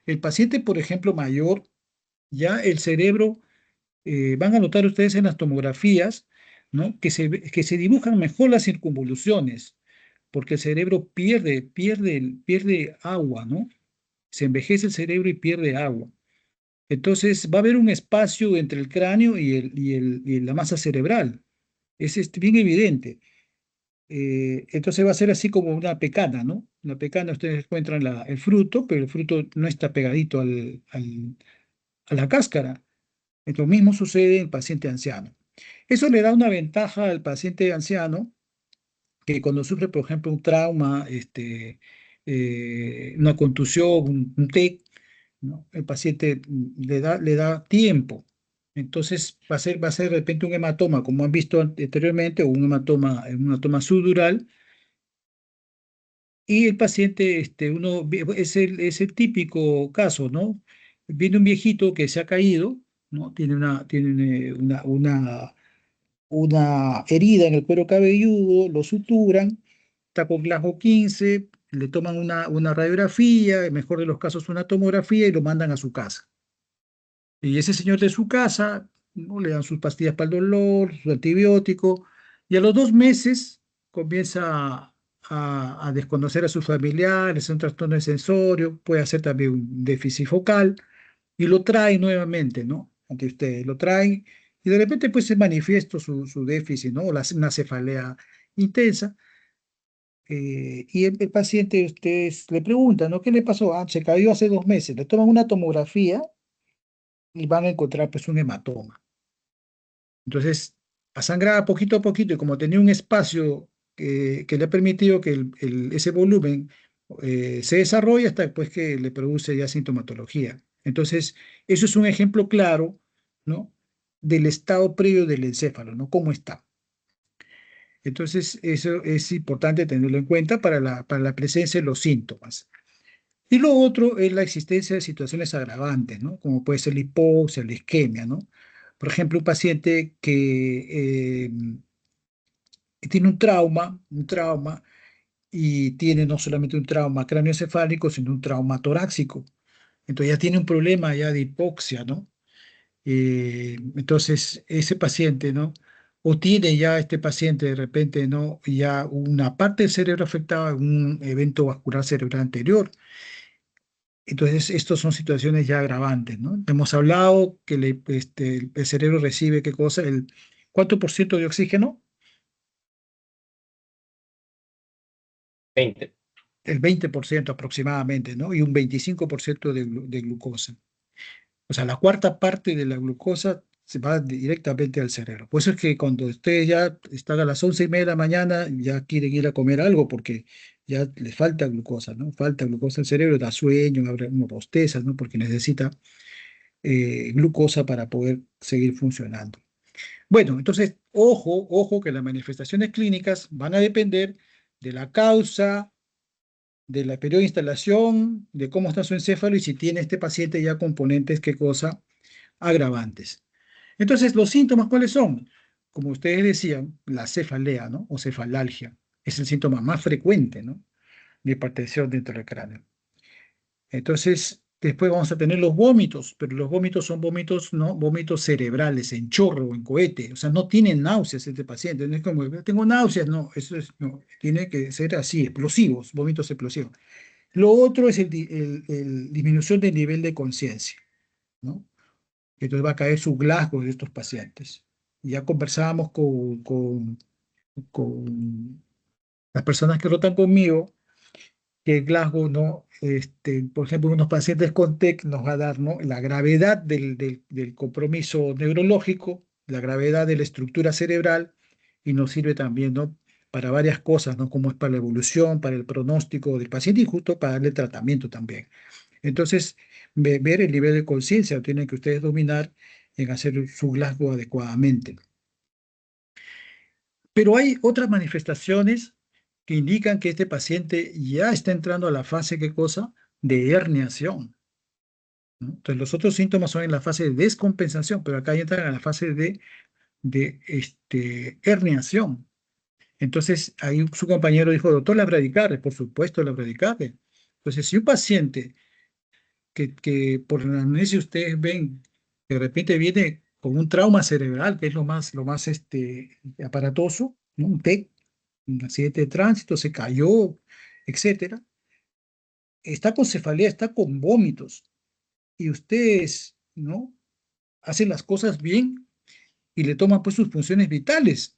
el paciente, por ejemplo, mayor, ya el cerebro, van a notar ustedes en las tomografías, ¿no? Que se dibujan mejor las circunvoluciones, porque el cerebro pierde agua, ¿no? Se envejece el cerebro y pierde agua. Entonces va a haber un espacio entre el cráneo y la masa cerebral. Es bien evidente. Entonces va a ser así como una pecana, ¿no? La pecana, ustedes encuentran el fruto, pero el fruto no está pegadito a la cáscara. Lo mismo sucede en el paciente anciano. Eso le da una ventaja al paciente anciano que cuando sufre, por ejemplo, un trauma, una contusión, un TEC, ¿no? El paciente le da tiempo. Entonces va a ser de repente un hematoma, como han visto anteriormente, o un hematoma subdural, y el paciente, es el típico caso, ¿no? Viene un viejito que se ha caído, ¿no? Tiene una herida en el cuero cabelludo, lo suturan, está con Glasgow 15, le toman una radiografía, en mejor de los casos una tomografía y lo mandan a su casa. Y ese señor de su casa, ¿no? Le dan sus pastillas para el dolor, su antibiótico, y a los 2 meses comienza a desconocer a sus familiares, un trastorno de sensorio, puede hacer también un déficit focal, y lo traen nuevamente, ¿no? Ante ustedes, lo traen, y de repente pues se manifiesta su déficit, ¿no? Una cefalea intensa, y el paciente, ustedes le preguntan, ¿no? ¿Qué le pasó? Ah, se cayó hace 2 meses, le toman una tomografía y van a encontrar pues un hematoma. Entonces, sangraba poquito a poquito y como tenía un espacio que le ha permitido que ese volumen se desarrolle hasta después que le produce ya sintomatología. Entonces, eso es un ejemplo claro, ¿no? Del estado previo del encéfalo, ¿no? ¿Cómo está? Entonces, eso es importante tenerlo en cuenta para la presencia de los síntomas. Y lo otro es la existencia de situaciones agravantes, ¿no? Como puede ser la hipoxia, la isquemia, ¿no? Por ejemplo, un paciente que tiene un trauma, y tiene no solamente un trauma cráneoencefálico, sino un trauma torácico. Entonces ya tiene un problema ya de hipoxia, ¿no? Entonces, ese paciente, ¿no? O tiene ya este paciente de repente, ¿no? Ya una parte del cerebro afectada, un evento vascular cerebral anterior. Entonces, estas son situaciones ya agravantes, ¿no? Hemos hablado que el cerebro recibe, ¿qué cosa? ¿Cuánto por ciento de oxígeno? 20. El 20% aproximadamente, ¿no? Y un 25% de glucosa. O sea, la cuarta parte de la glucosa se va directamente al cerebro. Por eso es que cuando ustedes ya están a las 11:30 de la mañana, ya quieren ir a comer algo porque ya les falta glucosa, ¿no? Falta glucosa al cerebro, da sueño, abre uno bosteza, ¿no? Porque necesita glucosa para poder seguir funcionando. Bueno, entonces, ojo, ojo que las manifestaciones clínicas van a depender de la causa, de la periodo de instalación, de cómo está su encéfalo y si tiene este paciente ya componentes, qué cosa, agravantes. Entonces, ¿los síntomas cuáles son? Como ustedes decían, la cefalea, ¿no? O cefalalgia. Es el síntoma más frecuente, ¿no? De hipertensión dentro del cráneo. Entonces, después vamos a tener los vómitos, pero los vómitos son vómitos, ¿no? Vómitos cerebrales, en chorro, en cohete. O sea, no tiene náuseas este paciente. No es como, tengo náuseas, no, no, tiene que ser así, explosivos, vómitos explosivos. Lo otro es el disminución del nivel de conciencia, ¿no? Entonces va a caer su Glasgow de estos pacientes. Ya conversábamos con las personas que rotan conmigo que Glasgow, ¿no? Por ejemplo, unos pacientes con TEC nos va a dar, ¿no? La gravedad del compromiso neurológico, la gravedad de la estructura cerebral, y nos sirve también, ¿no? Para varias cosas, ¿no? Como es para la evolución, para el pronóstico del paciente y justo para darle tratamiento también. Entonces, ver el nivel de conciencia tienen que ustedes dominar en hacer su Glasgow adecuadamente. Pero hay otras manifestaciones que indican que este paciente ya está entrando a la fase, ¿qué cosa? De herniación, ¿no? Entonces, los otros síntomas son en la fase de descompensación, pero acá ya entran a la fase de herniación. Entonces, ahí su compañero dijo, doctor, la bradicardia, por supuesto, la bradicardia. Entonces, si un paciente que por la anamnesis ustedes ven que de repente viene con un trauma cerebral, que es lo más aparatoso, ¿no? Un TEC, un accidente de tránsito, se cayó, etcétera, está con cefalea, está con vómitos, y ustedes, ¿no? Hacen las cosas bien y le toman pues sus funciones vitales.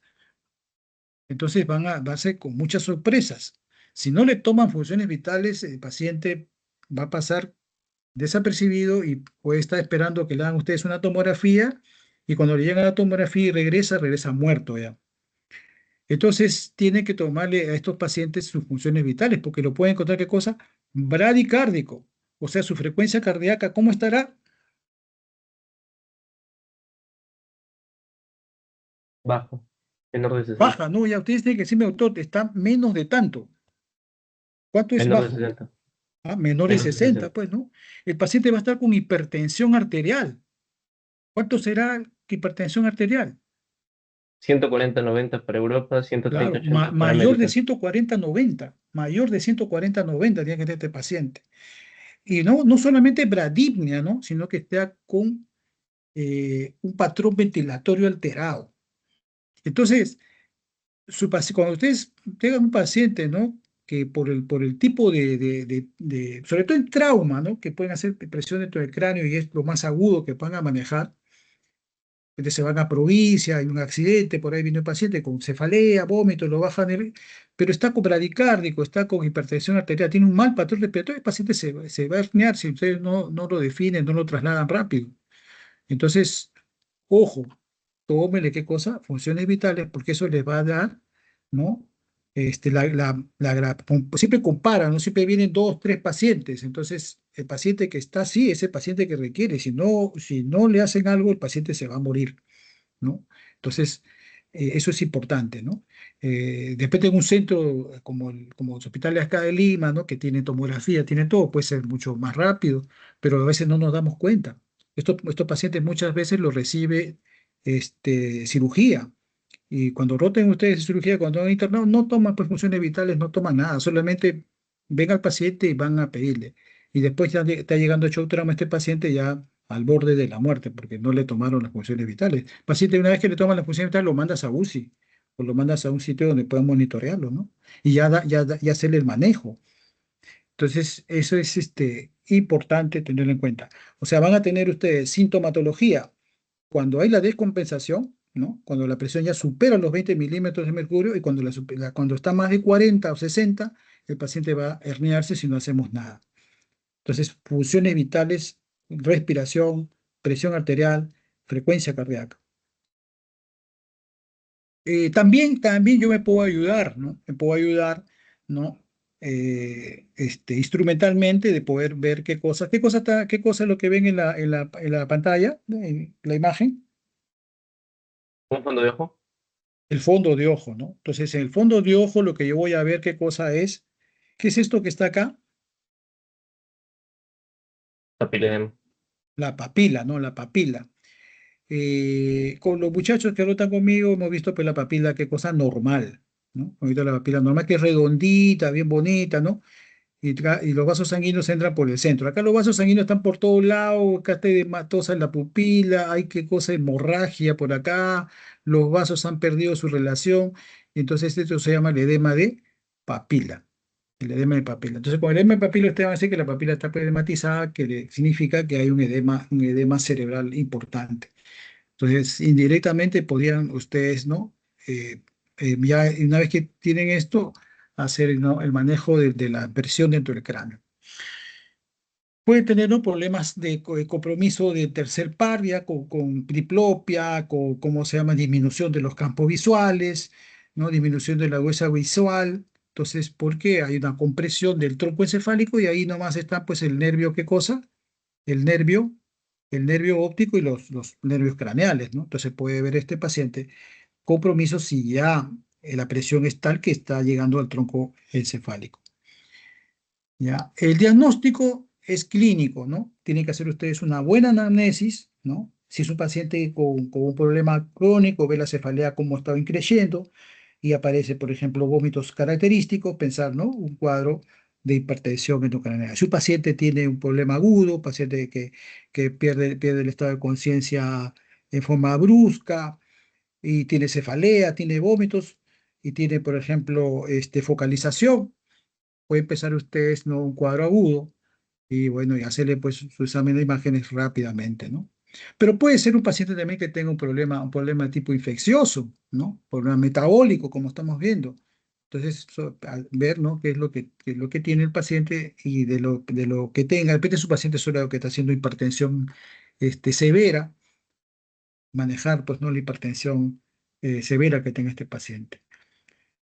Entonces va a ser con muchas sorpresas. Si no le toman funciones vitales, el paciente va a pasar desapercibido y puede estar esperando que le hagan ustedes una tomografía, y cuando le llega la tomografía y regresa muerto ya. Entonces tiene que tomarle a estos pacientes sus funciones vitales, porque lo pueden encontrar, ¿qué cosa? Bradicárdico. O sea, su frecuencia cardíaca, ¿cómo estará? Bajo, menor de 60. Baja, ¿no? Ya ustedes tienen que decirme, doctor, está menos de tanto. ¿Cuánto es Menor de bajo? 60. Ah, menor de Menos de 60, 60. pues, ¿no? El paciente va a estar con hipertensión arterial. ¿Cuánto será hipertensión arterial? 140-90 para Europa, Claro, 130-80 para mayor de América. 140/90, mayor de 140/90 tiene que tener este paciente. Y no solamente bradipnia, ¿no? Sino que esté con un patrón ventilatorio alterado. Entonces, cuando ustedes tengan un paciente, ¿no? Que por el tipo sobre todo el trauma, ¿no? Que pueden hacer presión dentro del cráneo y es lo más agudo que van a manejar. Entonces se van a provincia, hay un accidente, por ahí viene el paciente con cefalea, vómito, lo bajan, pero está con bradicárdico, está con hipertensión arterial, tiene un mal patrón respiratorio, el paciente se va a herniar si ustedes no lo definen, no lo trasladan rápido. Entonces, ojo, tómele qué cosa, funciones vitales, porque eso les va a dar, ¿no? Siempre comparan, ¿no? Siempre vienen dos, tres pacientes. Entonces, el paciente que está así es el paciente que requiere. Si no le hacen algo, el paciente se va a morir, ¿no? Entonces, eso es importante, ¿no? Después tengo un centro como los hospitales acá de Lima, ¿no? Que tiene tomografía, tiene todo, puede ser mucho más rápido, pero a veces no nos damos cuenta. Estos pacientes muchas veces los recibe cirugía, y cuando roten ustedes de cirugía, cuando han internado, no toman pues, funciones vitales, no toman nada, solamente ven al paciente y van a pedirle. Y después ya está llegando a shock trauma este paciente ya al borde de la muerte, porque no le tomaron las funciones vitales. Paciente, una vez que le toman las funciones vitales, lo mandas a UCI, o lo mandas a un sitio donde puedan monitorearlo, ¿no? Y ya hacerle el manejo. Entonces, eso es importante tenerlo en cuenta. O sea, van a tener ustedes sintomatología cuando hay la descompensación, ¿no? Cuando la presión ya supera los 20 milímetros de mercurio, y cuando está más de 40 o 60, el paciente va a herniarse si no hacemos nada. Entonces, funciones vitales, respiración, presión arterial, frecuencia cardíaca. También yo me puedo ayudar, ¿no? Me puedo ayudar, ¿no? Instrumentalmente de poder ver qué cosa es lo que ven en la pantalla, en la imagen, ¿Un fondo de ojo? el fondo de ojo, ¿no? Entonces, en el fondo de ojo lo que yo voy a ver ¿qué es esto que está acá? Papilema. La papila, ¿no? La papila. Con los muchachos que rotan conmigo hemos visto pues la papila, qué cosa normal, ¿no? Hemos visto la papila normal, que es redondita, bien bonita, ¿no? Y los vasos sanguíneos entran por el centro. Acá los vasos sanguíneos están por todos lados, acá está edematosa en la pupila, hay qué cosa, hemorragia por acá, los vasos han perdido su relación, y entonces esto se llama el edema de papila. El edema de papila. Entonces, con el edema de papila, usted va a decir que la papila está edematizada, significa que hay un edema cerebral importante. Entonces, indirectamente podrían ustedes, ¿no? Ya una vez que tienen esto, hacer, ¿no? el manejo de la presión dentro del cráneo. Puede tener, ¿no? problemas de compromiso de tercer par, ya con diplopia, con, ¿cómo se llama? Disminución de los campos visuales, ¿no? Disminución de la agudeza visual. Entonces, porque hay una compresión del tronco encefálico, y ahí nomás está, pues, el nervio, ¿qué cosa? El nervio, el nervio óptico y los nervios craneales, ¿no? Entonces puede ver este paciente compromiso si ya la presión es tal que está llegando al tronco encefálico. ¿Ya? El diagnóstico es clínico, ¿no? Tienen que hacer ustedes una buena anamnesis, ¿no? Si es un paciente con un problema crónico, ve la cefalea como está creciendo y aparece, por ejemplo, vómitos característicos, pensar, ¿no? Un cuadro de hipertensión endocrinal. Si un paciente tiene un problema agudo, paciente que pierde el estado de conciencia en forma brusca y tiene cefalea, tiene vómitos y tiene, por ejemplo, focalización, puede empezar ustedes, ¿no? Un cuadro agudo y bueno, y hacerle pues su examen de imágenes rápidamente, ¿no? Pero puede ser un paciente también que tenga un problema de tipo infeccioso, ¿no? Problema metabólico, como estamos viendo. Entonces, al ver, ¿no? Qué es lo que tiene el paciente y de lo que tenga, de repente su paciente solo que está haciendo hipertensión severa, manejar, pues, ¿no? La hipertensión severa que tenga este paciente.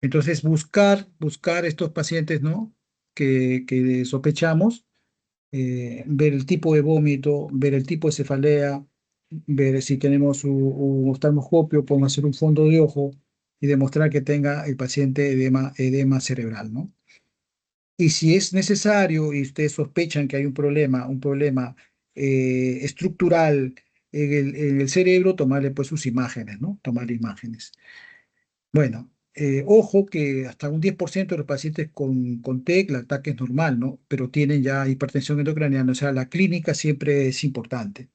Entonces, buscar estos pacientes, ¿no? Que sospechamos ver el tipo de vómito, ver el tipo de cefalea, ver si tenemos un oftalmoscopio, podemos hacer un fondo de ojo y demostrar que tenga el paciente edema cerebral, ¿no? Y si es necesario y ustedes sospechan que hay un problema estructural en el cerebro, tomarle pues sus imágenes, ¿no? Tomar imágenes. Bueno, ojo que hasta un 10% de los pacientes con TEC, el ataque es normal, ¿no? Pero tienen ya hipertensión endocrinal, o sea, la clínica siempre es importante.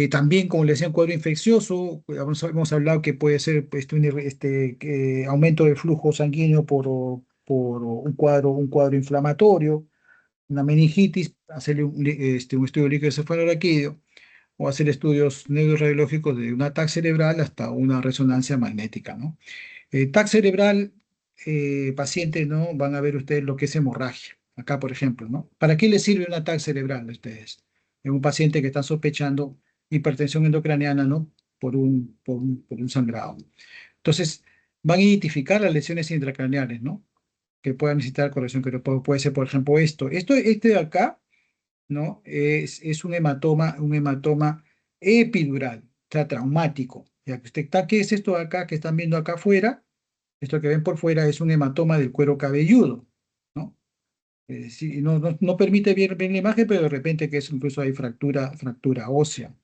También, como le decía, un cuadro infeccioso, pues, hemos hablado que puede ser pues, aumento del flujo sanguíneo por un cuadro inflamatorio, una meningitis, hacerle un estudio de líquido cefalorraquídeo o hacer estudios neuroradiológicos de un ataque cerebral hasta una resonancia magnética, ¿no? TAC cerebral, pacientes, ¿no? Van a ver ustedes lo que es hemorragia. Acá, por ejemplo, ¿no? ¿Para qué les sirve un ataque cerebral a ustedes? En un paciente que está sospechando hipertensión endocraniana, ¿no? Por un sangrado. Entonces, van a identificar las lesiones intracraneales, ¿no? Que puedan necesitar corrección, que puede ser, por ejemplo, esto. Este de acá, ¿no? Es un hematoma epidural, o sea, traumático. Ya que usted está, ¿qué es esto de acá que están viendo acá afuera? Esto que ven por fuera es un hematoma del cuero cabelludo, ¿no? Sí, no permite ver la imagen, pero de repente que es incluso hay fractura ósea.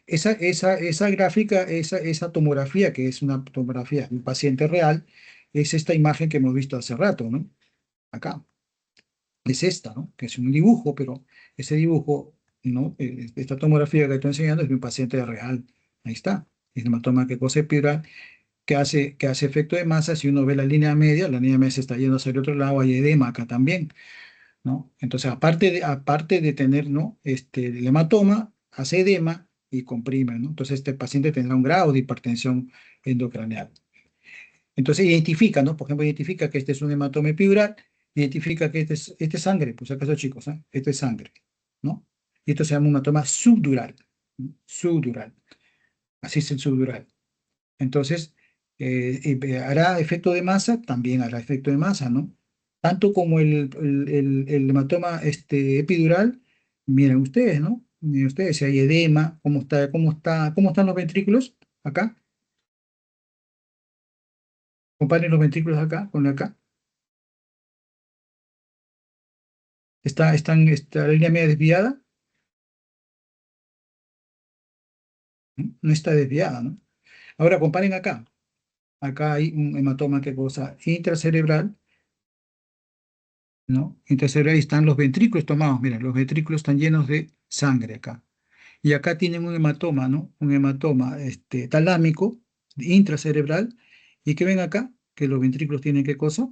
Esa gráfica, esa tomografía, que es una tomografía de un paciente real, es esta imagen que hemos visto hace rato, ¿no? Acá. Es esta, ¿no? Que es un dibujo, pero ese dibujo, ¿no? Esta tomografía que estoy enseñando es de un paciente real. Ahí está. Es un hematoma que cosa epidural que hace efecto de masa, si uno ve la línea media se está yendo hacia el otro lado, hay edema acá también, ¿no? Entonces, aparte de tener, ¿no? El hematoma, hace edema y comprime, ¿no? Entonces, este paciente tendrá un grado de hipertensión endocraneal. Entonces, identifica, ¿no? Por ejemplo, identifica que este es un hematoma epidural, identifica que este es sangre, pues acaso chicos, ¿eh? Esto es sangre, ¿no? Y esto se llama un hematoma subdural, ¿no? Subdural, así es el subdural. Entonces, hará efecto de masa, también hará efecto de masa, ¿no? Tanto como el hematoma epidural, miren ustedes, ¿no? Miren ustedes si hay edema, cómo están los ventrículos acá. Comparen los ventrículos acá con acá. Está la línea media desviada, ¿no? No está desviada, ¿no? Ahora comparen acá. Acá hay un hematoma que cosa intracerebral, ¿no? Intracerebral y están los ventrículos tomados. Miren, los ventrículos están llenos de sangre acá. Y acá tienen un hematoma, ¿no? Un hematoma talámico, intracerebral. ¿Y qué ven acá? Que los ventrículos tienen ¿qué cosa?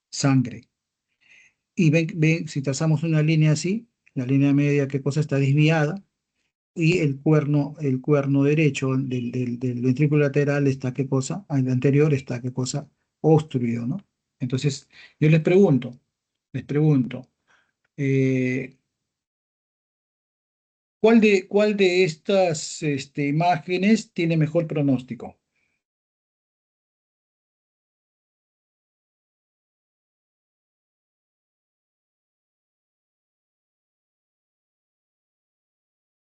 Sangre. Y si trazamos una línea así, la línea media, ¿qué cosa está desviada? Y el cuerno derecho del ventrículo lateral está ¿qué cosa? El anterior está ¿qué cosa? Obstruido, ¿no? Entonces, yo les pregunto, eh, ¿cuál de estas imágenes tiene mejor pronóstico?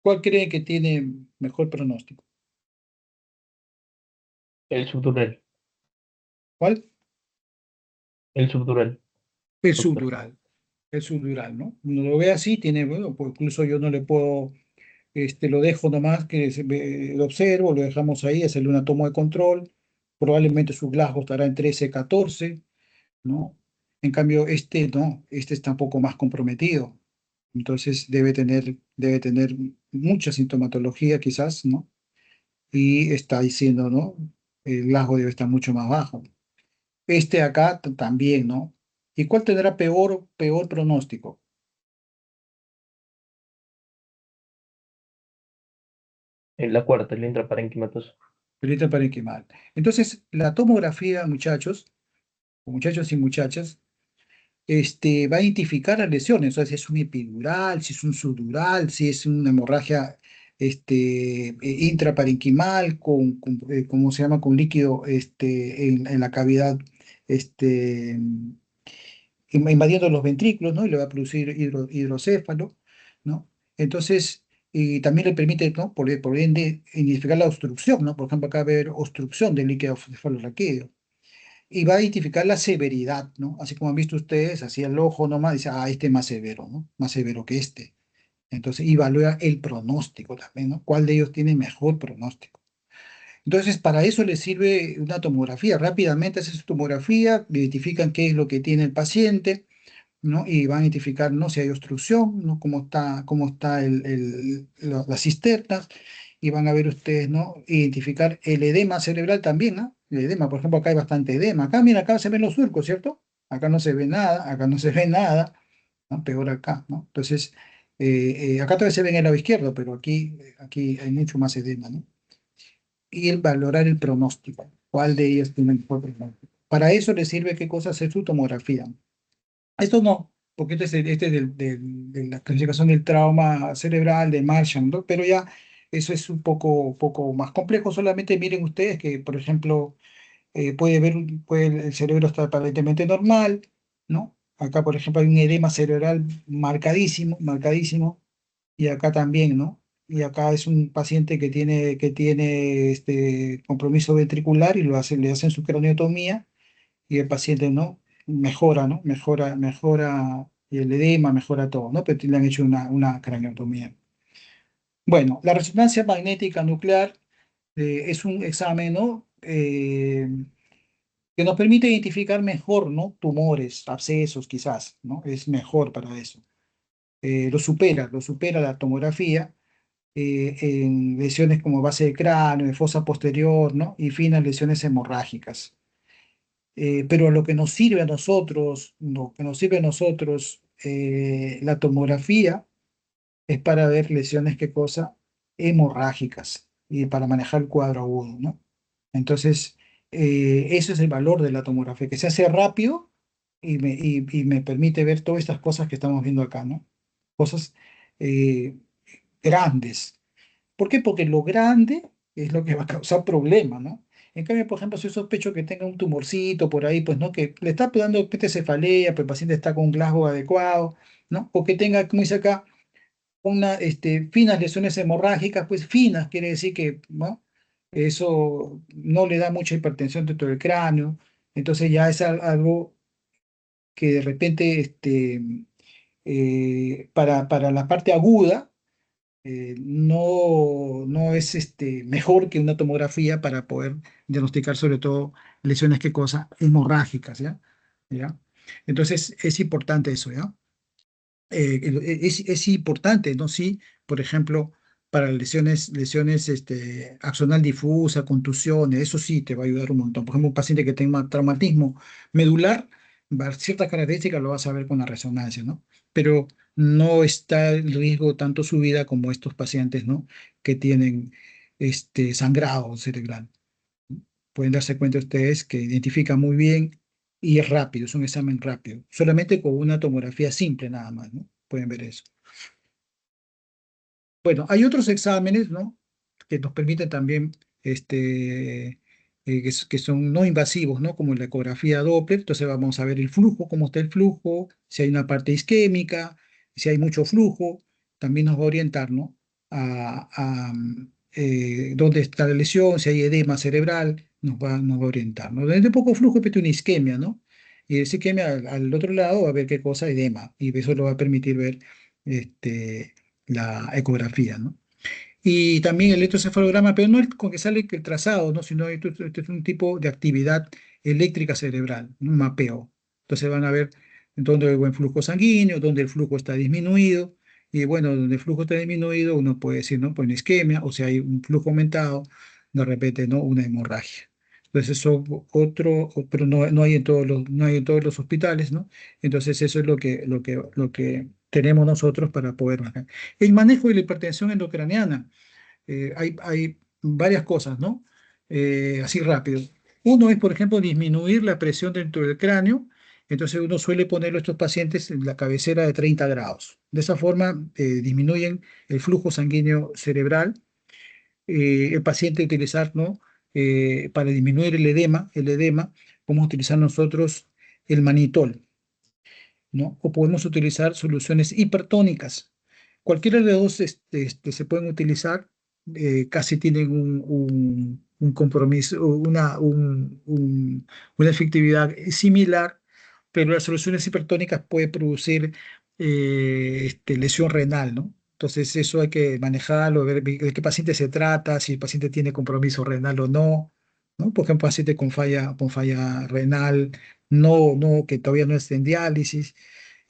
¿Cuál creen que tiene mejor pronóstico? El subdural, ¿Cuál? el subdural, El doctor. subdural. El subdural, ¿no? Uno lo ve así, tiene, bueno, pues incluso yo no le puedo lo dejo nomás lo observo, lo dejamos ahí, hacerle una toma de control, probablemente su Glasgow estará en 13, 14, ¿no? En cambio, no, este está un poco más comprometido, entonces debe tener mucha sintomatología quizás, ¿no? Y está diciendo, ¿no? El Glasgow debe estar mucho más bajo. Este acá también, ¿no? ¿Y cuál tendrá peor pronóstico? En la cuarta, el intraparenquimatoso. Perito parenquimal. Entonces, la tomografía, muchachos y muchachas, va a identificar las lesiones, o sea, si es un epidural, si es un subdural, si es una hemorragia intraparenquimal ¿cómo se llama? Con líquido en la cavidad este, invadiendo los ventrículos, ¿no? Y le va a producir hidrocéfalo, ¿no? Entonces, y también le permite, ¿no? Por ende, identificar la obstrucción, ¿no? Por ejemplo, acá va a haber obstrucción del líquido cefalorraquídeo. Y va a identificar la severidad, ¿no? Así como han visto ustedes, así el ojo nomás dice, este es más severo, ¿no? Más severo que este. Entonces, evalúa el pronóstico también, ¿no? ¿Cuál de ellos tiene mejor pronóstico? Entonces, para eso les sirve una tomografía. Rápidamente hace su tomografía, identifican qué es lo que tiene el paciente, ¿no? Y van a identificar, ¿no? Si hay obstrucción, ¿no? Cómo está las cisternas, y van a ver ustedes, ¿no? Identificar el edema cerebral también, ¿no? El edema, por ejemplo, acá hay bastante edema. Acá, mira, acá se ven los surcos, ¿cierto? Acá no se ve nada, acá no se ve nada, ¿no? Peor acá, ¿no? Entonces, acá todavía se ve en el lado izquierdo, pero aquí hay mucho más edema, ¿no? Y el valorar el pronóstico, cuál de ellos tiene mejor pronóstico. Para eso les sirve qué cosa hacer su tomografía. Esto no, porque este es de la clasificación del trauma cerebral de Marshall, ¿no? Pero ya eso es un poco más complejo. Solamente miren ustedes que, por ejemplo, el cerebro está aparentemente normal, ¿no? Acá, por ejemplo, hay un edema cerebral marcadísimo, marcadísimo, y acá también, ¿no? Y acá es un paciente que tiene compromiso ventricular y le hacen su craniotomía y el paciente, ¿no? Mejora, ¿no? Mejora el edema, mejora todo, ¿no? Pero le han hecho una craniotomía. Bueno, la resonancia magnética nuclear es un examen, ¿no? Que nos permite identificar mejor, ¿no? Tumores, abscesos, quizás, ¿no? Es mejor para eso. Lo supera la tomografía en lesiones como base de cráneo, de fosa posterior, ¿no? Y finas lesiones hemorrágicas. Pero lo que nos sirve a nosotros, la tomografía es para ver lesiones, ¿qué cosa? Hemorrágicas y para manejar el cuadro agudo, ¿no? Entonces, ese es el valor de la tomografía, que se hace rápido y me permite ver todas estas cosas que estamos viendo acá, ¿no? Cosas eh, grandes. ¿Por qué? Porque lo grande es lo que va a causar problemas, ¿no? En cambio, por ejemplo, si yo sospecho que tenga un tumorcito por ahí, pues, ¿no? Que le está dando de repente cefalea, pero el paciente está con un Glasgow adecuado, ¿no? O que tenga, como dice acá, finas lesiones hemorrágicas, pues finas, quiere decir que, ¿no? Eso no le da mucha hipertensión dentro del cráneo, entonces ya es algo que de repente, para la parte aguda, no es mejor que una tomografía para poder diagnosticar sobre todo lesiones, ¿qué cosa? Hemorrágicas, ¿ya? ¿Ya? Entonces es importante eso, ¿ya? Es importante, ¿no? Sí, por ejemplo, para lesiones axonal difusa, contusiones, eso sí te va a ayudar un montón. Por ejemplo, un paciente que tenga traumatismo medular, ciertas características lo vas a ver con la resonancia, ¿no? Pero no está en riesgo tanto su vida como estos pacientes, ¿no? Que tienen sangrado cerebral. Pueden darse cuenta ustedes que identifica muy bien y es rápido, es un examen rápido. Solamente con una tomografía simple nada más, ¿no? Pueden ver eso. Bueno, hay otros exámenes, ¿no? Que nos permiten también, que son no invasivos, ¿no? Como la ecografía Doppler. Entonces vamos a ver el flujo, cómo está el flujo, si hay una parte isquémica, si hay mucho flujo, también nos va a orientar, ¿no? Dónde está la lesión, si hay edema cerebral, nos va a orientar, ¿no? Donde hay poco flujo, pero una isquemia, ¿no? Y esa isquemia al otro lado va a ver qué cosa, edema, y eso lo va a permitir ver, este, la ecografía, ¿no? Y también el electroencefalograma, pero no el con que sale el trazado, ¿no? Sino esto es un tipo de actividad eléctrica cerebral, un mapeo. Entonces van a ver dónde hay buen flujo sanguíneo, dónde el flujo está disminuido. Y bueno, donde el flujo está disminuido, uno puede decir, ¿no? Pues una isquemia, o si hay un flujo aumentado, de repente, ¿no? Una hemorragia. Entonces, eso pero no hay en no hay en todos los hospitales, ¿no? Entonces, eso es lo que tenemos nosotros para poder manejar. El manejo de la hipertensión endocraniana hay varias cosas, ¿no? Así rápido. Uno es, por ejemplo, disminuir la presión dentro del cráneo. Entonces uno suele ponerlo a estos pacientes en la cabecera de 30 grados. De esa forma disminuyen el flujo sanguíneo cerebral. El paciente utilizar, ¿no? Para disminuir el edema, podemos utilizar nosotros el manitol, ¿no? O podemos utilizar soluciones hipertónicas. Cualquiera de los dos se pueden utilizar, casi tienen un compromiso, una efectividad similar, pero las soluciones hipertónicas pueden producir lesión renal, ¿no? Entonces eso hay que manejarlo, ver de qué paciente se trata, si el paciente tiene compromiso renal o no, ¿no? Por ejemplo, paciente con falla renal, que todavía no está en diálisis.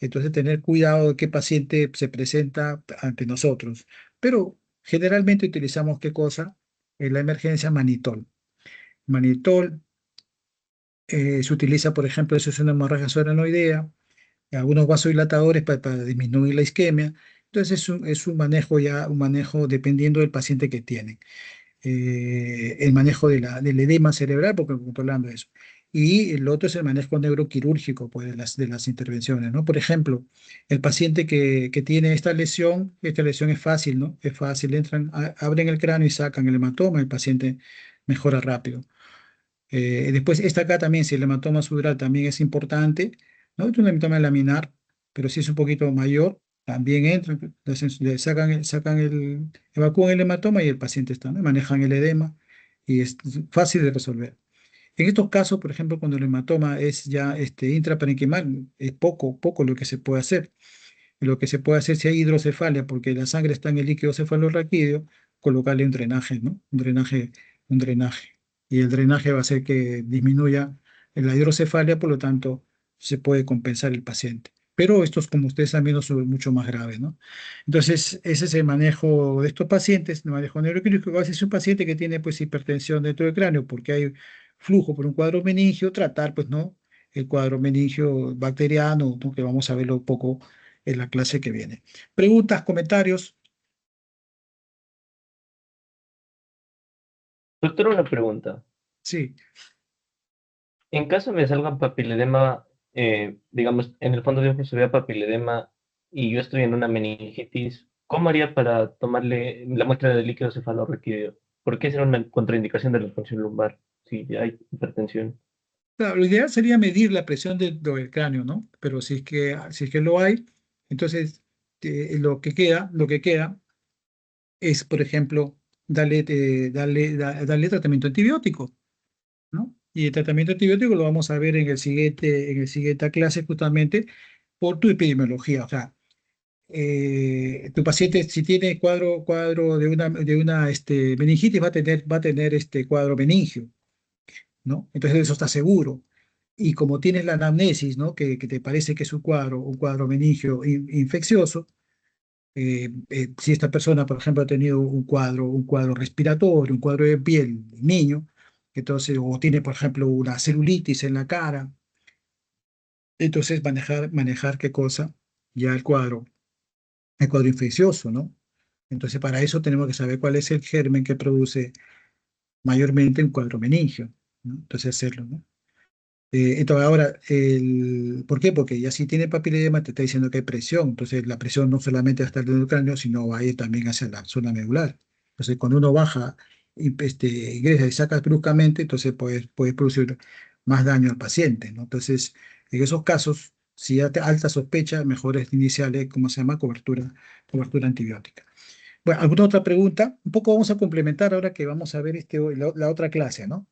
Entonces, tener cuidado de qué paciente se presenta ante nosotros. Pero generalmente utilizamos qué cosa? En la emergencia, manitol. Manitol se utiliza, por ejemplo, si es una hemorragia subarachnoidea, algunos vasodilatadores para disminuir la isquemia. Entonces, es un manejo ya, un manejo dependiendo del paciente que tiene, el manejo del edema cerebral, porque estamos hablando de eso. Y el otro es el manejo neuroquirúrgico, pues, de las intervenciones, ¿no? Por ejemplo, el paciente que tiene esta lesión es fácil, ¿no? Es fácil, entran, abren el cráneo y sacan el hematoma, el paciente mejora rápido. Después, esta acá también, si el hematoma subdural también es importante, no es un hematoma laminar, pero si es un poquito mayor, también entran, le evacúan el hematoma y el paciente está, ¿no? Manejan el edema y es fácil de resolver. En estos casos, por ejemplo, cuando el hematoma es ya intraparenquimal, es poco lo que se puede hacer. Lo que se puede hacer si hay hidrocefalia, porque la sangre está en el líquido cefalorraquídeo, colocarle un drenaje, ¿no? Un drenaje. Y el drenaje va a hacer que disminuya la hidrocefalia, por lo tanto, se puede compensar el paciente. Pero estos, como ustedes saben, no son mucho más graves, ¿no? Entonces, ese es el manejo de estos pacientes, el manejo neuroquirúrgico. A veces es un paciente que tiene, pues, hipertensión dentro del cráneo porque hay flujo por un cuadro meningio, tratar, pues, ¿no? El cuadro meningio bacteriano, ¿no? Que vamos a verlo un poco en la clase que viene. Preguntas, comentarios. Doctor, una pregunta. Sí. En caso me salga papiledema, digamos, en el fondo de ojo se vea papiledema y yo estoy en una meningitis, ¿cómo haría para tomarle la muestra de líquido cefalorraquídeo? ¿Por qué será una contraindicación de la función lumbar si hay hipertensión? Claro, lo ideal sería medir la presión del cráneo, ¿no? Pero si es que lo hay, entonces lo que queda es, por ejemplo, darle tratamiento antibiótico, ¿no? Y el tratamiento antibiótico lo vamos a ver en el siguiente clase justamente por tu epidemiología. O sea, tu paciente, si tiene cuadro de una meningitis, va a tener este cuadro meningio, ¿no? Entonces eso está seguro. Y como tienes la anamnesis, ¿no? Que te parece que es un cuadro meningio infeccioso, si esta persona, por ejemplo, ha tenido un cuadro respiratorio, un cuadro de piel, niño, entonces, o tiene, por ejemplo, una celulitis en la cara, entonces manejar qué cosa, ya el cuadro infeccioso, ¿no? Entonces, para eso tenemos que saber cuál es el germen que produce mayormente un cuadro meningio, ¿no? Entonces, hacerlo, ¿no? Entonces, ahora, ¿por qué? Porque ya si tiene papiledema te está diciendo que hay presión. Entonces, la presión no solamente va a estar dentro del cráneo, sino va a ir también hacia la zona medular. Entonces, cuando uno baja, ingresa y saca bruscamente, entonces puede producir más daño al paciente, ¿no? Entonces, en esos casos, si hay alta sospecha, mejor es iniciarle, ¿cómo se llama? Cobertura antibiótica. Bueno, ¿alguna otra pregunta? Un poco vamos a complementar ahora que vamos a ver la otra clase, ¿no?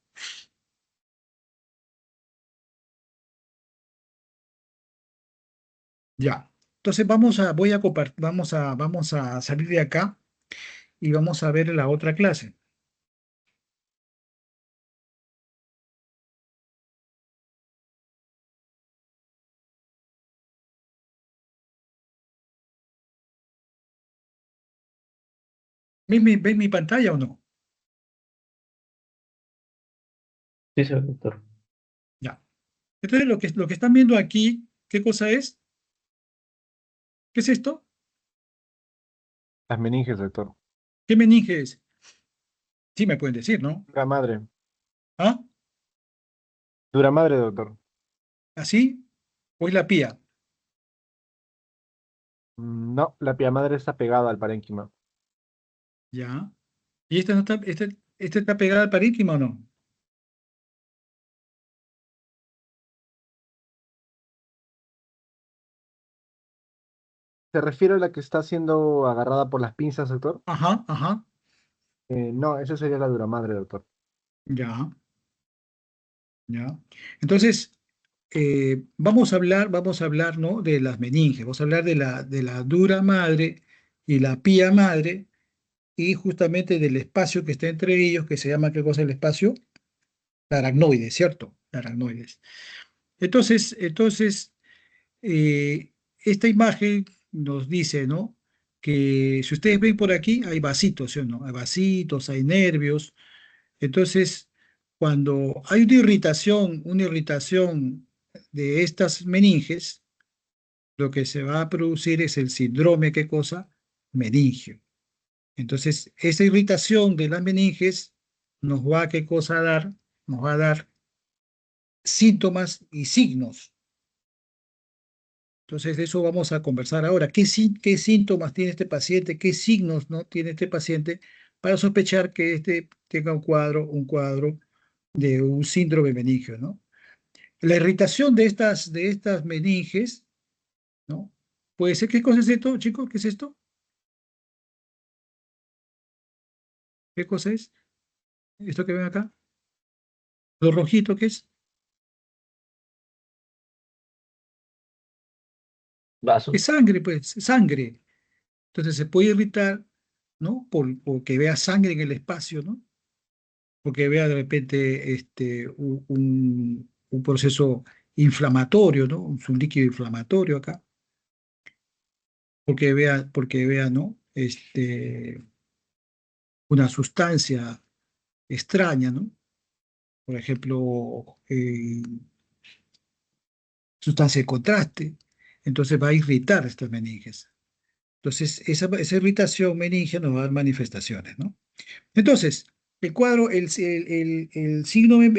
Ya. Entonces vamos a salir de acá y vamos a ver la otra clase. ¿Ven mi pantalla o no? Sí, señor doctor. Ya. Entonces, lo que están viendo aquí, ¿qué cosa es? ¿Qué es esto? Las meninges, doctor. ¿Qué meninge es? Sí me pueden decir, ¿no? Dura madre. ¿Ah? Dura madre, doctor. ¿Así? ¿O es la pía? No, la pia madre está pegada al parénquima. Ya. ¿Y esta no está, esta está pegada al parénquima o no? ¿Se refiere a la que está siendo agarrada por las pinzas, doctor? Ajá, ajá. No, esa sería la dura madre, doctor. Ya, ya. Entonces, vamos a hablar, ¿no? De las meninges. Vamos a hablar de la dura madre y la pía madre y justamente del espacio que está entre ellos, que se llama, ¿qué cosa es el espacio? La aracnoide, ¿cierto? La aracnoides. Entonces, eh, esta imagen nos dice, ¿no? Que si ustedes ven por aquí, hay vasitos, ¿sí o no? Hay vasitos, hay nervios. Entonces, cuando hay una irritación de estas meninges, lo que se va a producir es el síndrome, ¿qué cosa? Meningio. Entonces, esa irritación de las meninges nos va a, ¿qué cosa a dar? Nos va a dar síntomas y signos. Entonces, de eso vamos a conversar ahora. ¿Qué síntomas tiene este paciente? ¿Qué signos, no, tiene este paciente para sospechar que este tenga un cuadro de un síndrome meningio, ¿no? La irritación de estas meninges, ¿no? Puede ser, ¿qué cosa es esto, chicos? ¿Qué es esto? ¿Qué cosa es? ¿Esto que ven acá? ¿Lo rojito qué es? Es Vasos. sangre, pues, es sangre. Entonces se puede irritar, ¿no? Porque vea sangre en el espacio, ¿no? Porque vea de repente un proceso inflamatorio, ¿no? Un líquido inflamatorio acá. Porque vea, ¿no? Una sustancia extraña, ¿no? Por ejemplo, sustancia de contraste. Entonces va a irritar estas meninges. Entonces, esa irritación meningia nos va a dar manifestaciones, ¿no? Entonces, el cuadro, el síndrome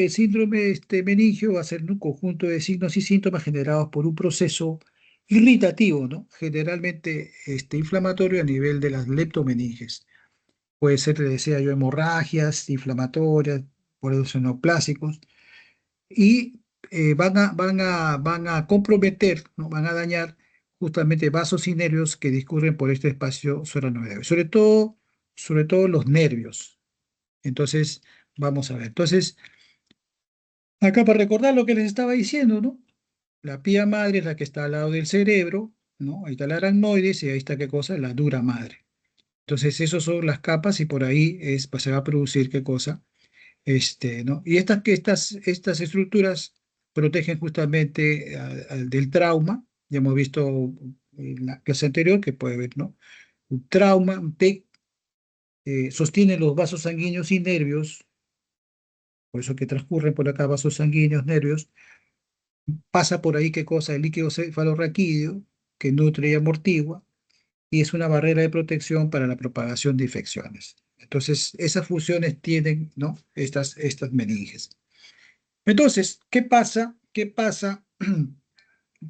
meningio va a ser un conjunto de signos y síntomas generados por un proceso irritativo, ¿no? Generalmente inflamatorio a nivel de las leptomeninges. Puede ser, le decía yo, hemorragias inflamatorias, por eso neoplásicos, y van a comprometer, ¿no? Van a dañar justamente vasos y nervios que discurren por este espacio suprarrenal, sobre todo los nervios. Entonces, vamos a ver. Entonces, acá para recordar lo que les estaba diciendo, ¿no? La pía madre es la que está al lado del cerebro, ¿no? Ahí está la aracnoides y ahí está, ¿qué cosa? La dura madre. Entonces, esas son las capas y por ahí pues, se va a producir, ¿qué cosa? ¿No? Y estas estructuras protegen justamente del trauma. Ya hemos visto en la clase anterior que puede haber, ¿no? Un trauma, un TEC, sostiene los vasos sanguíneos y nervios, por eso que transcurren por acá vasos sanguíneos, nervios, pasa por ahí, ¿qué cosa? El líquido cefalorraquídeo, que nutre y amortigua, y es una barrera de protección para la propagación de infecciones. Entonces, esas funciones tienen, ¿no? Estas meninges. Entonces, ¿qué pasa? ¿Qué pasa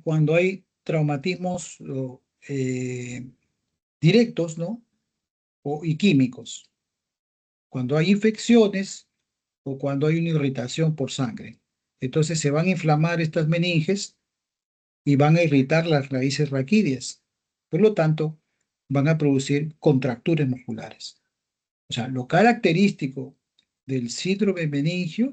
cuando hay traumatismos directos, ¿no? Y químicos? Cuando hay infecciones o cuando hay una irritación por sangre. Entonces se van a inflamar estas meninges y van a irritar las raíces raquídeas. Por lo tanto, van a producir contracturas musculares. O sea, lo característico del síndrome meningio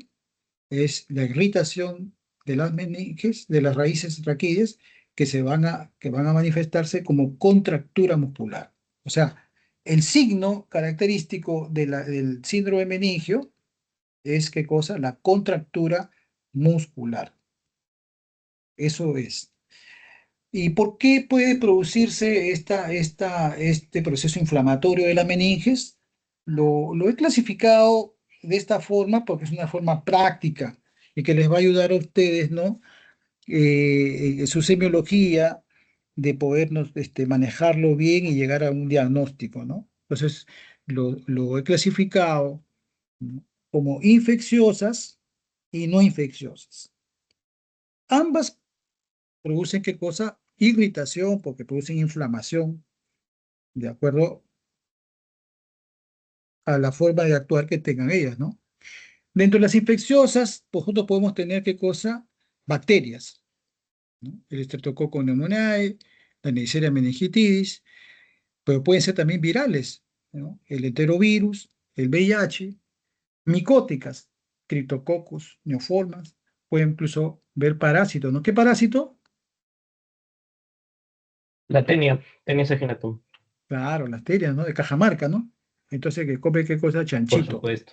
es la irritación de las meninges, de las raíces raquídeas, que van a manifestarse como contractura muscular. O sea, el signo característico del síndrome meningio es, ¿qué cosa? La contractura muscular. Eso es. ¿Y por qué puede producirse este proceso inflamatorio de la meninges? Lo he clasificado de esta forma porque es una forma práctica y que les va a ayudar a ustedes, ¿no? En su semiología de podernos manejarlo bien y llegar a un diagnóstico, ¿no? Entonces, lo he clasificado, ¿no?, como infecciosas y no infecciosas. Ambas producen, ¿qué cosa? Irritación, porque producen inflamación, de acuerdo a la forma de actuar que tengan ellas, ¿no? Dentro de las infecciosas, pues, nosotros podemos tener, ¿qué cosa? Bacterias, ¿no? El Streptococcus pneumoniae, la Neisseria meningitidis, pero pueden ser también virales, ¿no? El enterovirus, el VIH, micóticas, Cryptococcus, neoformas, pueden incluso ver parásitos, ¿no? ¿Qué parásito? La tenia saginatum, Claro, las terias, ¿no? De Cajamarca, ¿no? Entonces, que come, ¿qué cosa? por Chanchito. supuesto,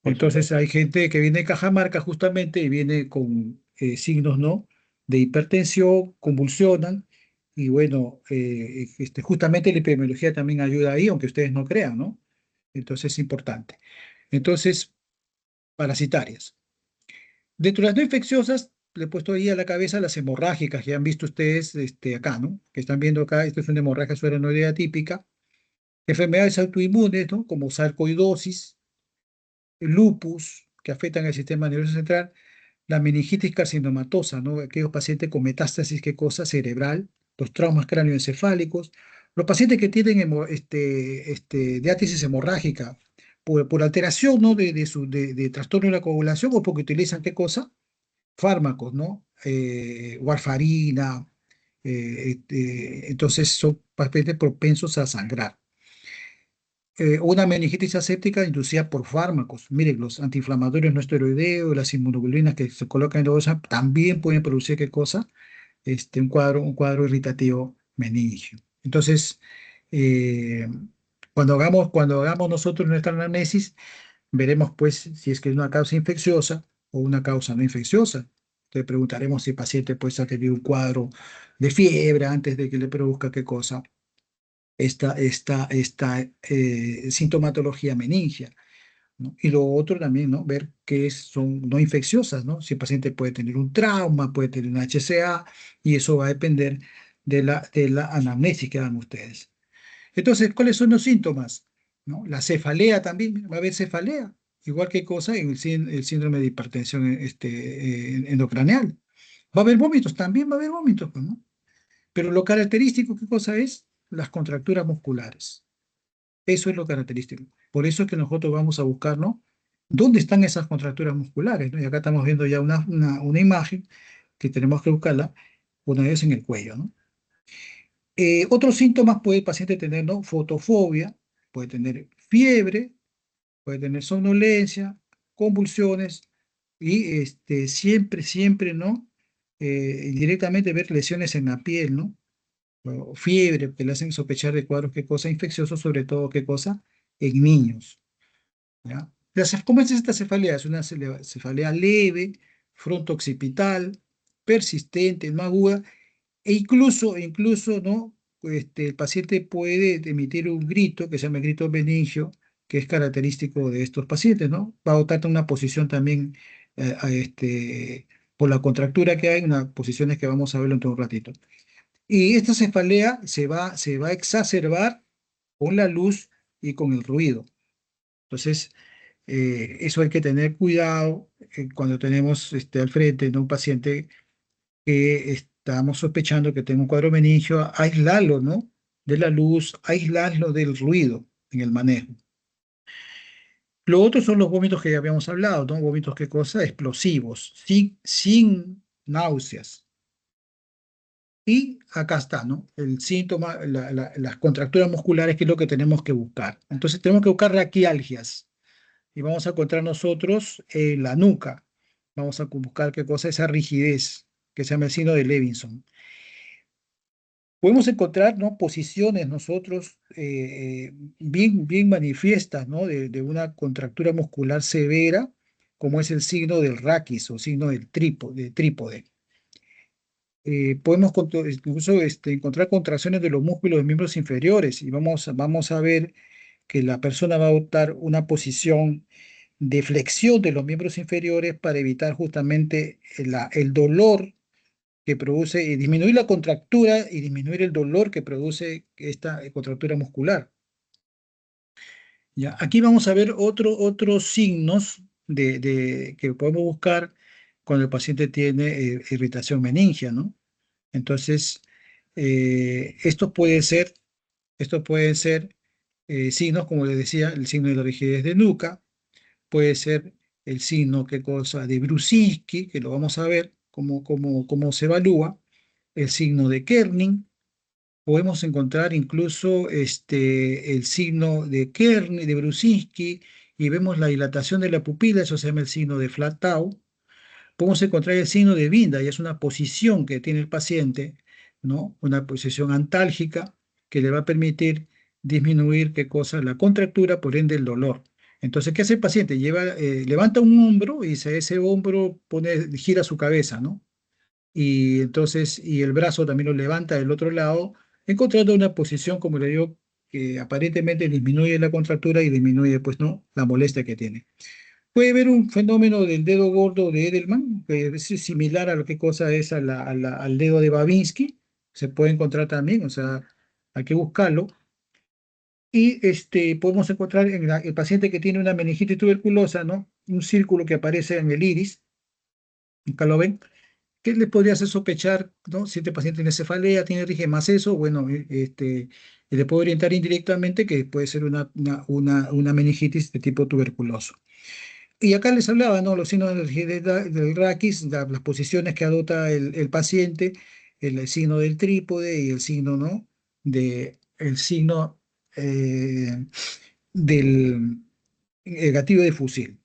por Entonces, supuesto. hay gente que viene de Cajamarca justamente y viene con signos, ¿no? De hipertensión, convulsionan, y bueno, justamente la epidemiología también ayuda ahí, aunque ustedes no crean, ¿no? Entonces, es importante. Entonces, parasitarias. Dentro de las no infecciosas, le he puesto ahí a la cabeza las hemorrágicas, que han visto ustedes acá, ¿no? Que están viendo acá, esto es una hemorragia subaracnoidea típica. Enfermedades autoinmunes, ¿no? Como sarcoidosis, lupus, que afectan el sistema nervioso central, la meningitis carcinomatosa, ¿no? Aquellos pacientes con metástasis, ¿qué cosa? Cerebral, los traumas cráneoencefálicos, los pacientes que tienen diátesis hemorrágica por alteración, ¿no? de trastorno de la coagulación o porque utilizan, ¿qué cosa? Fármacos, ¿no? Warfarina, entonces son pacientes propensos a sangrar. Una meningitis aséptica inducida por fármacos. Miren, los antiinflamatorios no esteroideos, las inmunoglobulinas que se colocan en la bolsa también pueden producir, ¿qué cosa? Un cuadro irritativo meningio. Entonces, eh, cuando hagamos nosotros nuestra anamnesis, veremos pues si es que es una causa infecciosa o una causa no infecciosa. Te preguntaremos si el paciente pues ha tenido un cuadro de fiebre antes de que le produzca, ¿qué cosa? Esta sintomatología meningia, ¿no? Y lo otro también, ¿no? Ver que son no infecciosas, ¿no? Si el paciente puede tener un trauma, puede tener un HCA, y eso va a depender de la anamnesis que hagan ustedes. Entonces, ¿cuáles son los síntomas? ¿No? La cefalea también, va a haber cefalea, igual que cosa en el síndrome de hipertensión endocraneal. Va a haber vómitos, también va a haber vómitos, pues, ¿no? Pero lo característico, ¿qué cosa es? Las contracturas musculares. Eso es lo característico. Por eso es que nosotros vamos a buscar, ¿no? ¿Dónde están esas contracturas musculares? ¿No? Y acá estamos viendo ya una imagen que tenemos que buscarla, una vez en el cuello, ¿no? Otros síntomas puede el paciente tener, ¿no? Fotofobia, puede tener fiebre, puede tener somnolencia, convulsiones y siempre, ¿no? Directamente ver lesiones en la piel, ¿no? O fiebre, que le hacen sospechar de cuadros, ¿qué cosa? Infecciosos, sobre todo, ¿qué cosa? En niños, ¿ya? ¿Cómo es esta cefalea? Es una cefalea leve, fronto-occipital, persistente, no aguda, e incluso, ¿no? El paciente puede emitir un grito que se llama grito meningio, que es característico de estos pacientes, ¿no? Va a adoptar una posición también, por la contractura que hay, unas posiciones que vamos a verlo en todo un ratito. Y esta cefalea se va a exacerbar con la luz y con el ruido. Entonces, eso hay que tener cuidado cuando tenemos al frente, ¿no?, un paciente que estamos sospechando que tenga un cuadro meningio, aislarlo, ¿no? De la luz, aislarlo del ruido en el manejo. Lo otro son los vómitos que ya habíamos hablado, ¿no? Vómitos, ¿qué cosa? Explosivos, sin náuseas. Y acá está, ¿no? El síntoma, las contracturas musculares, que es lo que tenemos que buscar. Entonces tenemos que buscar raquialgias y vamos a encontrar nosotros la nuca. Vamos a buscar qué cosa, esa rigidez que se llama el signo de Levinson. Podemos encontrar, ¿no?, posiciones nosotros bien manifiestas, ¿no?, de una contractura muscular severa, como es el signo del raquis o signo del trípode. Podemos incluso encontrar contracciones de los músculos de miembros inferiores y vamos a ver que la persona va a adoptar una posición de flexión de los miembros inferiores para evitar justamente el dolor que produce, y disminuir la contractura y disminuir el dolor que produce esta contractura muscular. ¿Ya? Aquí vamos a ver otros signos que podemos buscar cuando el paciente tiene irritación meningia, ¿no? Entonces, estos pueden ser signos, como les decía, el signo de la rigidez de nuca, puede ser el signo, ¿qué cosa?, de Brusinski, que lo vamos a ver cómo se evalúa, el signo de Kerning, podemos encontrar incluso el signo de Kerning, de Brusinski, y vemos la dilatación de la pupila, eso se llama el signo de Flatau. Podemos encontrar el signo de Binda, y es una posición que tiene el paciente, ¿no? Una posición antálgica que le va a permitir disminuir, ¿qué cosa?, la contractura, por ende el dolor. Entonces, ¿qué hace el paciente? Levanta un hombro y ese hombro gira su cabeza, ¿no? Y entonces, y el brazo también lo levanta del otro lado, encontrando una posición, como le digo, que aparentemente disminuye la contractura y disminuye, pues, ¿no?, la molestia que tiene. Puede haber un fenómeno del dedo gordo de Edelman, que es similar a lo que cosa es al dedo de Babinski, se puede encontrar también, o sea, hay que buscarlo. Y podemos encontrar en el paciente que tiene una meningitis tuberculosa, ¿no?, un círculo que aparece en el iris, acá lo ven. ¿Qué le podría hacer sospechar, ¿no?, si este paciente tiene cefalea, tiene rigidez más eso? Bueno, le puedo orientar indirectamente que puede ser una meningitis de tipo tuberculoso. Y acá les hablaba, ¿no?, los signos de la rigidez del raquis, las posiciones que adopta el paciente, el signo del trípode y el signo, ¿no?, el signo del gatillo de fusil.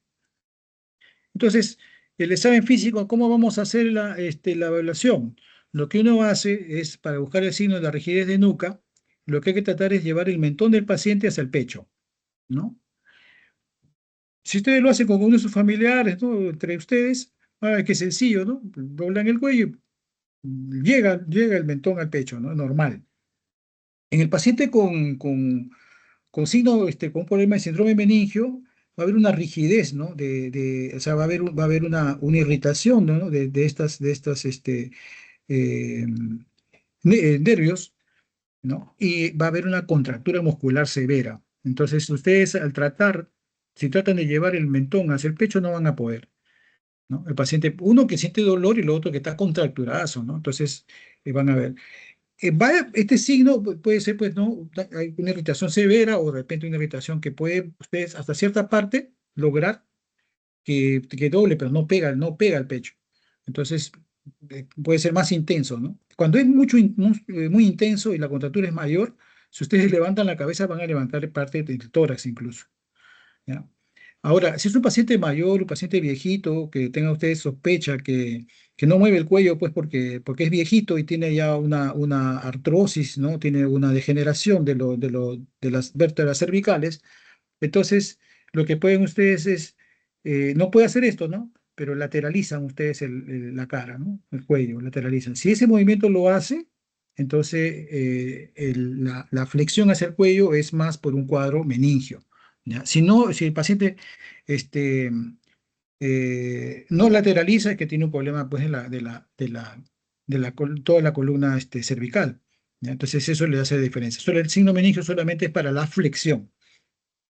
Entonces, el examen físico, ¿cómo vamos a hacer la evaluación? Lo que uno hace es, para buscar el signo de la rigidez de nuca, lo que hay que tratar es llevar el mentón del paciente hacia el pecho, ¿no? Si ustedes lo hacen con uno de sus familiares, ¿no?, entre ustedes, qué sencillo, ¿no? Doblan el cuello y llega el mentón al pecho, ¿no? Normal. En el paciente con signo, con un problema de síndrome meningio, va a haber una rigidez, ¿no? O sea, va a haber una irritación, ¿no?, de estas eh, nervios, ¿no? Y va a haber una contractura muscular severa. Entonces, ustedes si tratan de llevar el mentón hacia el pecho, no van a poder, ¿no? El paciente, uno que siente dolor y lo otro que está contracturado, ¿no? Entonces, van a ver. Este signo puede ser, pues, ¿no?, hay una irritación severa o de repente una irritación que puede ustedes hasta cierta parte lograr que doble, pero no pega al pecho. Entonces, puede ser más intenso, ¿no? Cuando es muy intenso y la contractura es mayor, si ustedes levantan la cabeza, van a levantar parte del tórax incluso, ¿ya? Ahora, si es un paciente mayor, un paciente viejito, que tenga usted sospecha que no mueve el cuello, pues porque es viejito y tiene ya una artrosis, ¿no? Tiene una degeneración de las vértebras cervicales, entonces lo que pueden ustedes es, no puede hacer esto, ¿no? Pero lateralizan ustedes la cara, ¿no? El cuello, lateralizan. Si ese movimiento lo hace, entonces la flexión hacia el cuello es más por un cuadro meningio, ¿ya? Si no, si el paciente este, no lateraliza, es que tiene un problema, pues, toda la columna cervical, ¿ya? Entonces eso le hace diferencia. Solo el signo meningio solamente es para la flexión.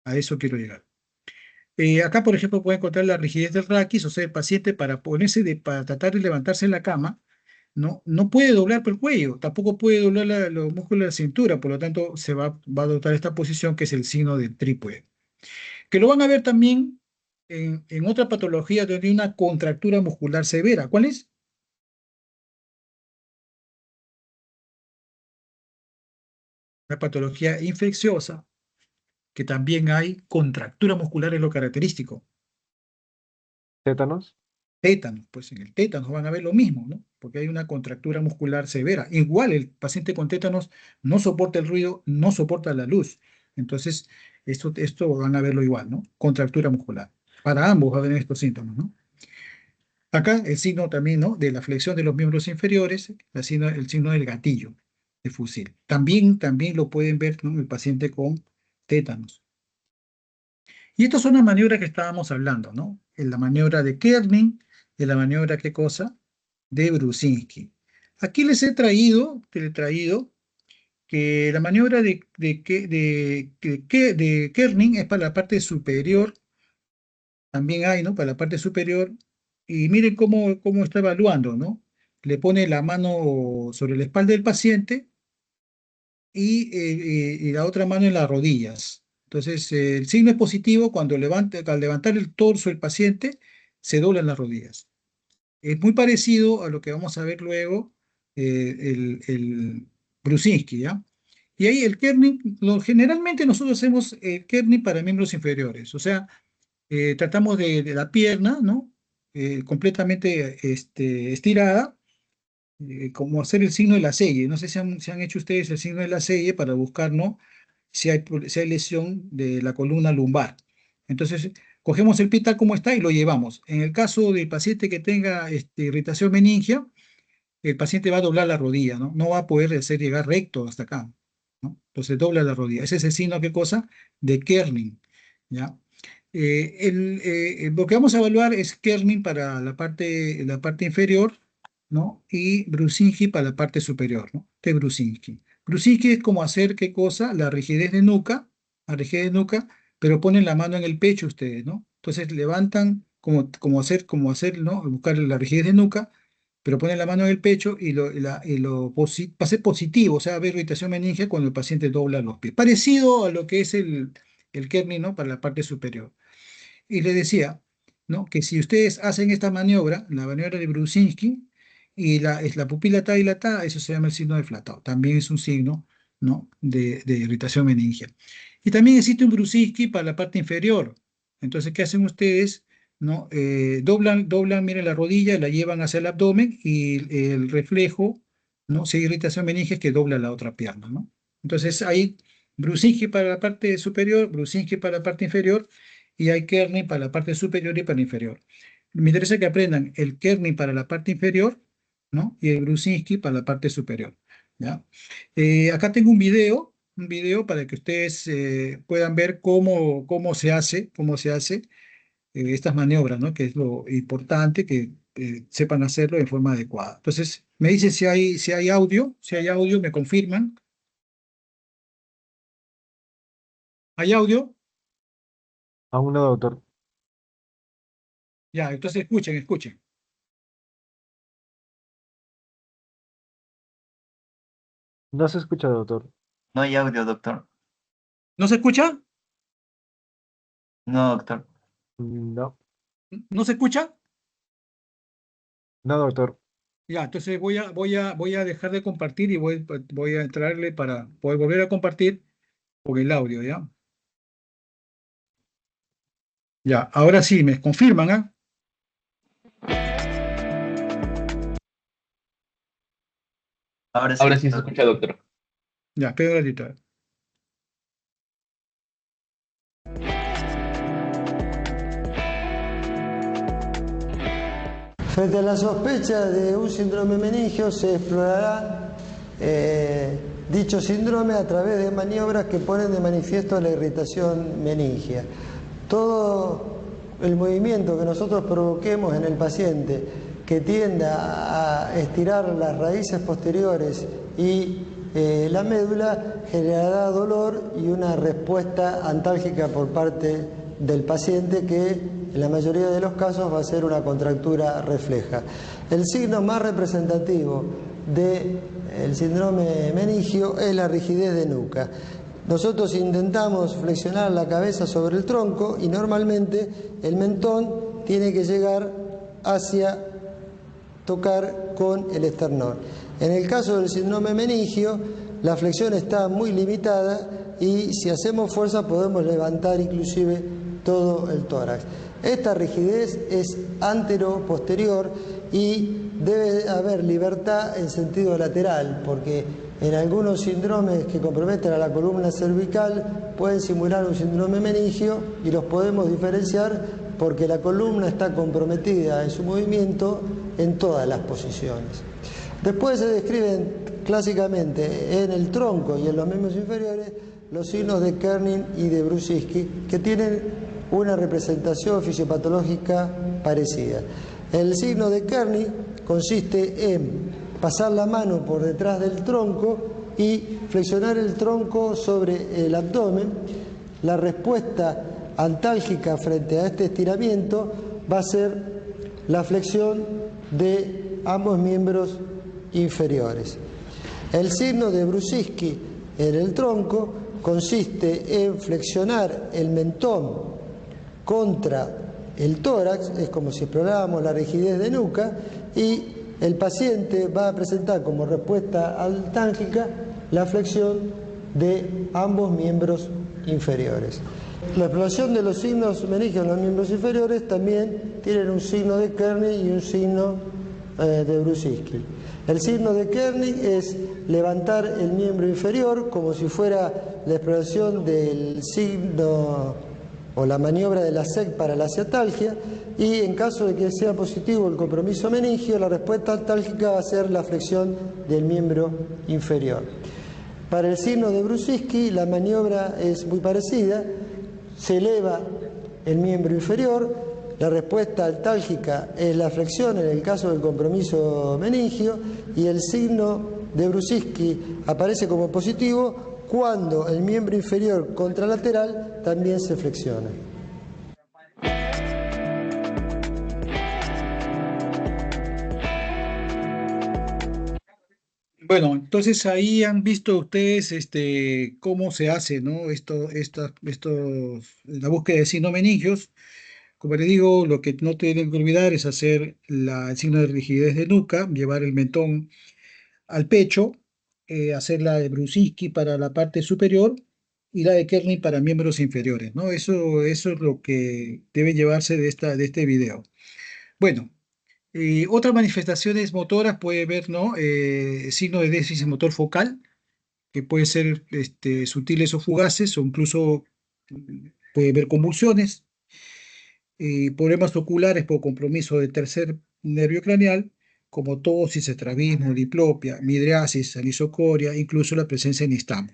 A eso quiero llegar. Acá, por ejemplo, puede encontrar la rigidez del raquis, o sea, el paciente para tratar de levantarse en la cama, no puede doblar por el cuello, tampoco puede doblar los músculos de la cintura, por lo tanto, va a adoptar esta posición que es el signo del trípode. Que lo van a ver también en otra patología donde hay una contractura muscular severa. ¿Cuál es? La patología infecciosa, que también hay contractura muscular, es lo característico. ¿Tétanos? tétanos, pues en el tétanos van a ver lo mismo, ¿no? Porque hay una contractura muscular severa. Igual el paciente con tétanos no soporta el ruido, no soporta la luz. Entonces, esto van a verlo igual, ¿no? Contractura muscular. Para ambos va a haber estos síntomas, ¿no? Acá el signo también, ¿no? De la flexión de los miembros inferiores, el signo del gatillo de fusil. También lo pueden ver, ¿no? El paciente con tétanos. Y estas son las maniobras que estábamos hablando, ¿no? En la maniobra de Kerning, en la maniobra, ¿qué cosa? De Brusinski. Aquí les he traído que la maniobra de Kerning es para la parte superior, también hay, ¿no? Para la parte superior, y miren cómo está evaluando, ¿no? Le pone la mano sobre la espalda del paciente y la otra mano en las rodillas. Entonces, el signo es positivo cuando al levantar el torso el paciente, se doblan las rodillas. Es muy parecido a lo que vamos a ver luego, el Brusinski, ¿ya? Y ahí el kerning, generalmente nosotros hacemos el kerning para miembros inferiores, o sea, tratamos de la pierna, ¿no? Completamente estirada, como hacer el signo de la selle. No sé si han hecho ustedes el signo de la selle para buscar, ¿no? Si hay lesión de la columna lumbar. Entonces, cogemos el pie tal como está y lo llevamos. En el caso del paciente que tenga irritación meningia, el paciente va a doblar la rodilla, ¿no? No va a poder hacer llegar recto hasta acá, ¿no? Entonces dobla la rodilla. Ese es el signo, ¿qué cosa? De Kerning, ¿ya? Lo que vamos a evaluar es Kerning para la parte inferior, ¿no? Y Brusinski para la parte superior, ¿no? De Brusinski. Brusinski es como hacer, ¿qué cosa? La rigidez de nuca, pero ponen la mano en el pecho ustedes, ¿no? Entonces levantan como hacer, ¿no? Buscar la rigidez de nuca, pero ponen la mano en el pecho va a ser positivo, o sea, va a haber irritación meningia cuando el paciente dobla los pies. Parecido a lo que es el Kerning, ¿no? Para la parte superior. Y le decía, ¿no? Que si ustedes hacen esta maniobra, la maniobra de Brusinski, y la pupila está dilatada, eso se llama el signo de Flatau. También es un signo, ¿no? de irritación meningia. Y también existe un Brusinski para la parte inferior. Entonces, ¿qué hacen ustedes? ¿No? Doblan, miren la rodilla, la llevan hacia el abdomen y el reflejo, ¿no? Si hay irritación meningia, es que dobla la otra pierna, ¿no? Entonces, hay Brusinski para la parte superior, Brusinski para la parte inferior, y hay kerning para la parte superior y para la inferior. Me interesa que aprendan el kerning para la parte inferior, ¿no? Y el Brusinski para la parte superior, ¿ya? Acá tengo un video para que ustedes puedan ver cómo se hace estas maniobras, ¿no? Que es lo importante, que sepan hacerlo de forma adecuada. Entonces, me dicen si hay audio, me confirman. ¿Hay audio? Aún no, doctor. Ya, entonces escuchen. No se escucha, doctor. No hay audio, doctor. ¿No se escucha? No, doctor. No, ¿No se escucha? no, doctor. Ya, entonces voy a dejar de compartir y voy a entrarle para poder volver a compartir con el audio, ¿ya? Ya, ahora sí, me confirman, ¿ah? Ahora sí, Ahora sí se doctor. escucha, doctor. Ya, espera un ratito. Frente a la sospecha de un síndrome meningio se explorará dicho síndrome a través de maniobras que ponen de manifiesto la irritación meningia. Todo el movimiento que nosotros provoquemos en el paciente que tienda a estirar las raíces posteriores y la médula generará dolor y una respuesta antálgica por parte del paciente que en la mayoría de los casos va a ser una contractura refleja. El signo más representativo del síndrome meningio es la rigidez de nuca. Nosotros intentamos flexionar la cabeza sobre el tronco y normalmente el mentón tiene que llegar hacia tocar con el esternón. En el caso del síndrome meningio, la flexión está muy limitada y si hacemos fuerza podemos levantar inclusive todo el tórax. Esta rigidez es antero-posterior y debe haber libertad en sentido lateral, porque en algunos síndromes que comprometen a la columna cervical pueden simular un síndrome meningio y los podemos diferenciar porque la columna está comprometida en su movimiento en todas las posiciones. Después se describen clásicamente en el tronco y en los miembros inferiores los signos de Kerning y de Brusicki, que tienen una representación fisiopatológica parecida. El signo de Kerning consiste en pasar la mano por detrás del tronco y flexionar el tronco sobre el abdomen. La respuesta antálgica frente a este estiramiento va a ser la flexión de ambos miembros inferiores. El signo de Brusicki en el tronco consiste en flexionar el mentón contra el tórax, es como si exploráramos la rigidez de nuca, y el paciente va a presentar como respuesta antálgica la flexión de ambos miembros inferiores. La exploración de los signos meningios en los miembros inferiores también tienen un signo de Kerning y un signo de Brusicki. El signo de Kerning es levantar el miembro inferior como si fuera la exploración del signo o la maniobra de la SEC para la ciatalgia, y en caso de que sea positivo el compromiso meningio, la respuesta antálgica va a ser la flexión del miembro inferior. Para el signo de Brusicki la maniobra es muy parecida, se eleva el miembro inferior, la respuesta antálgica es la flexión en el caso del compromiso meningio, y el signo de Brusicki aparece como positivo cuando el miembro inferior contralateral también se flexiona. Bueno, entonces ahí han visto ustedes cómo se hace, ¿no? La búsqueda de signos meningios. Como les digo, lo que no tienen que olvidar es hacer el signo de rigidez de nuca, llevar el mentón al pecho, hacer la de Brusicki para la parte superior y la de Kerning para miembros inferiores, ¿no? Eso es lo que debe llevarse de este video. Bueno, otras manifestaciones motoras puede ver, ¿no? Signo de déficit motor focal, que puede ser sutiles o fugaces, o incluso puede ver convulsiones, problemas oculares por compromiso del tercer nervio craneal, como tosis, estrabismo, diplopia, midriasis, anisocoria, incluso la presencia de nistagmo.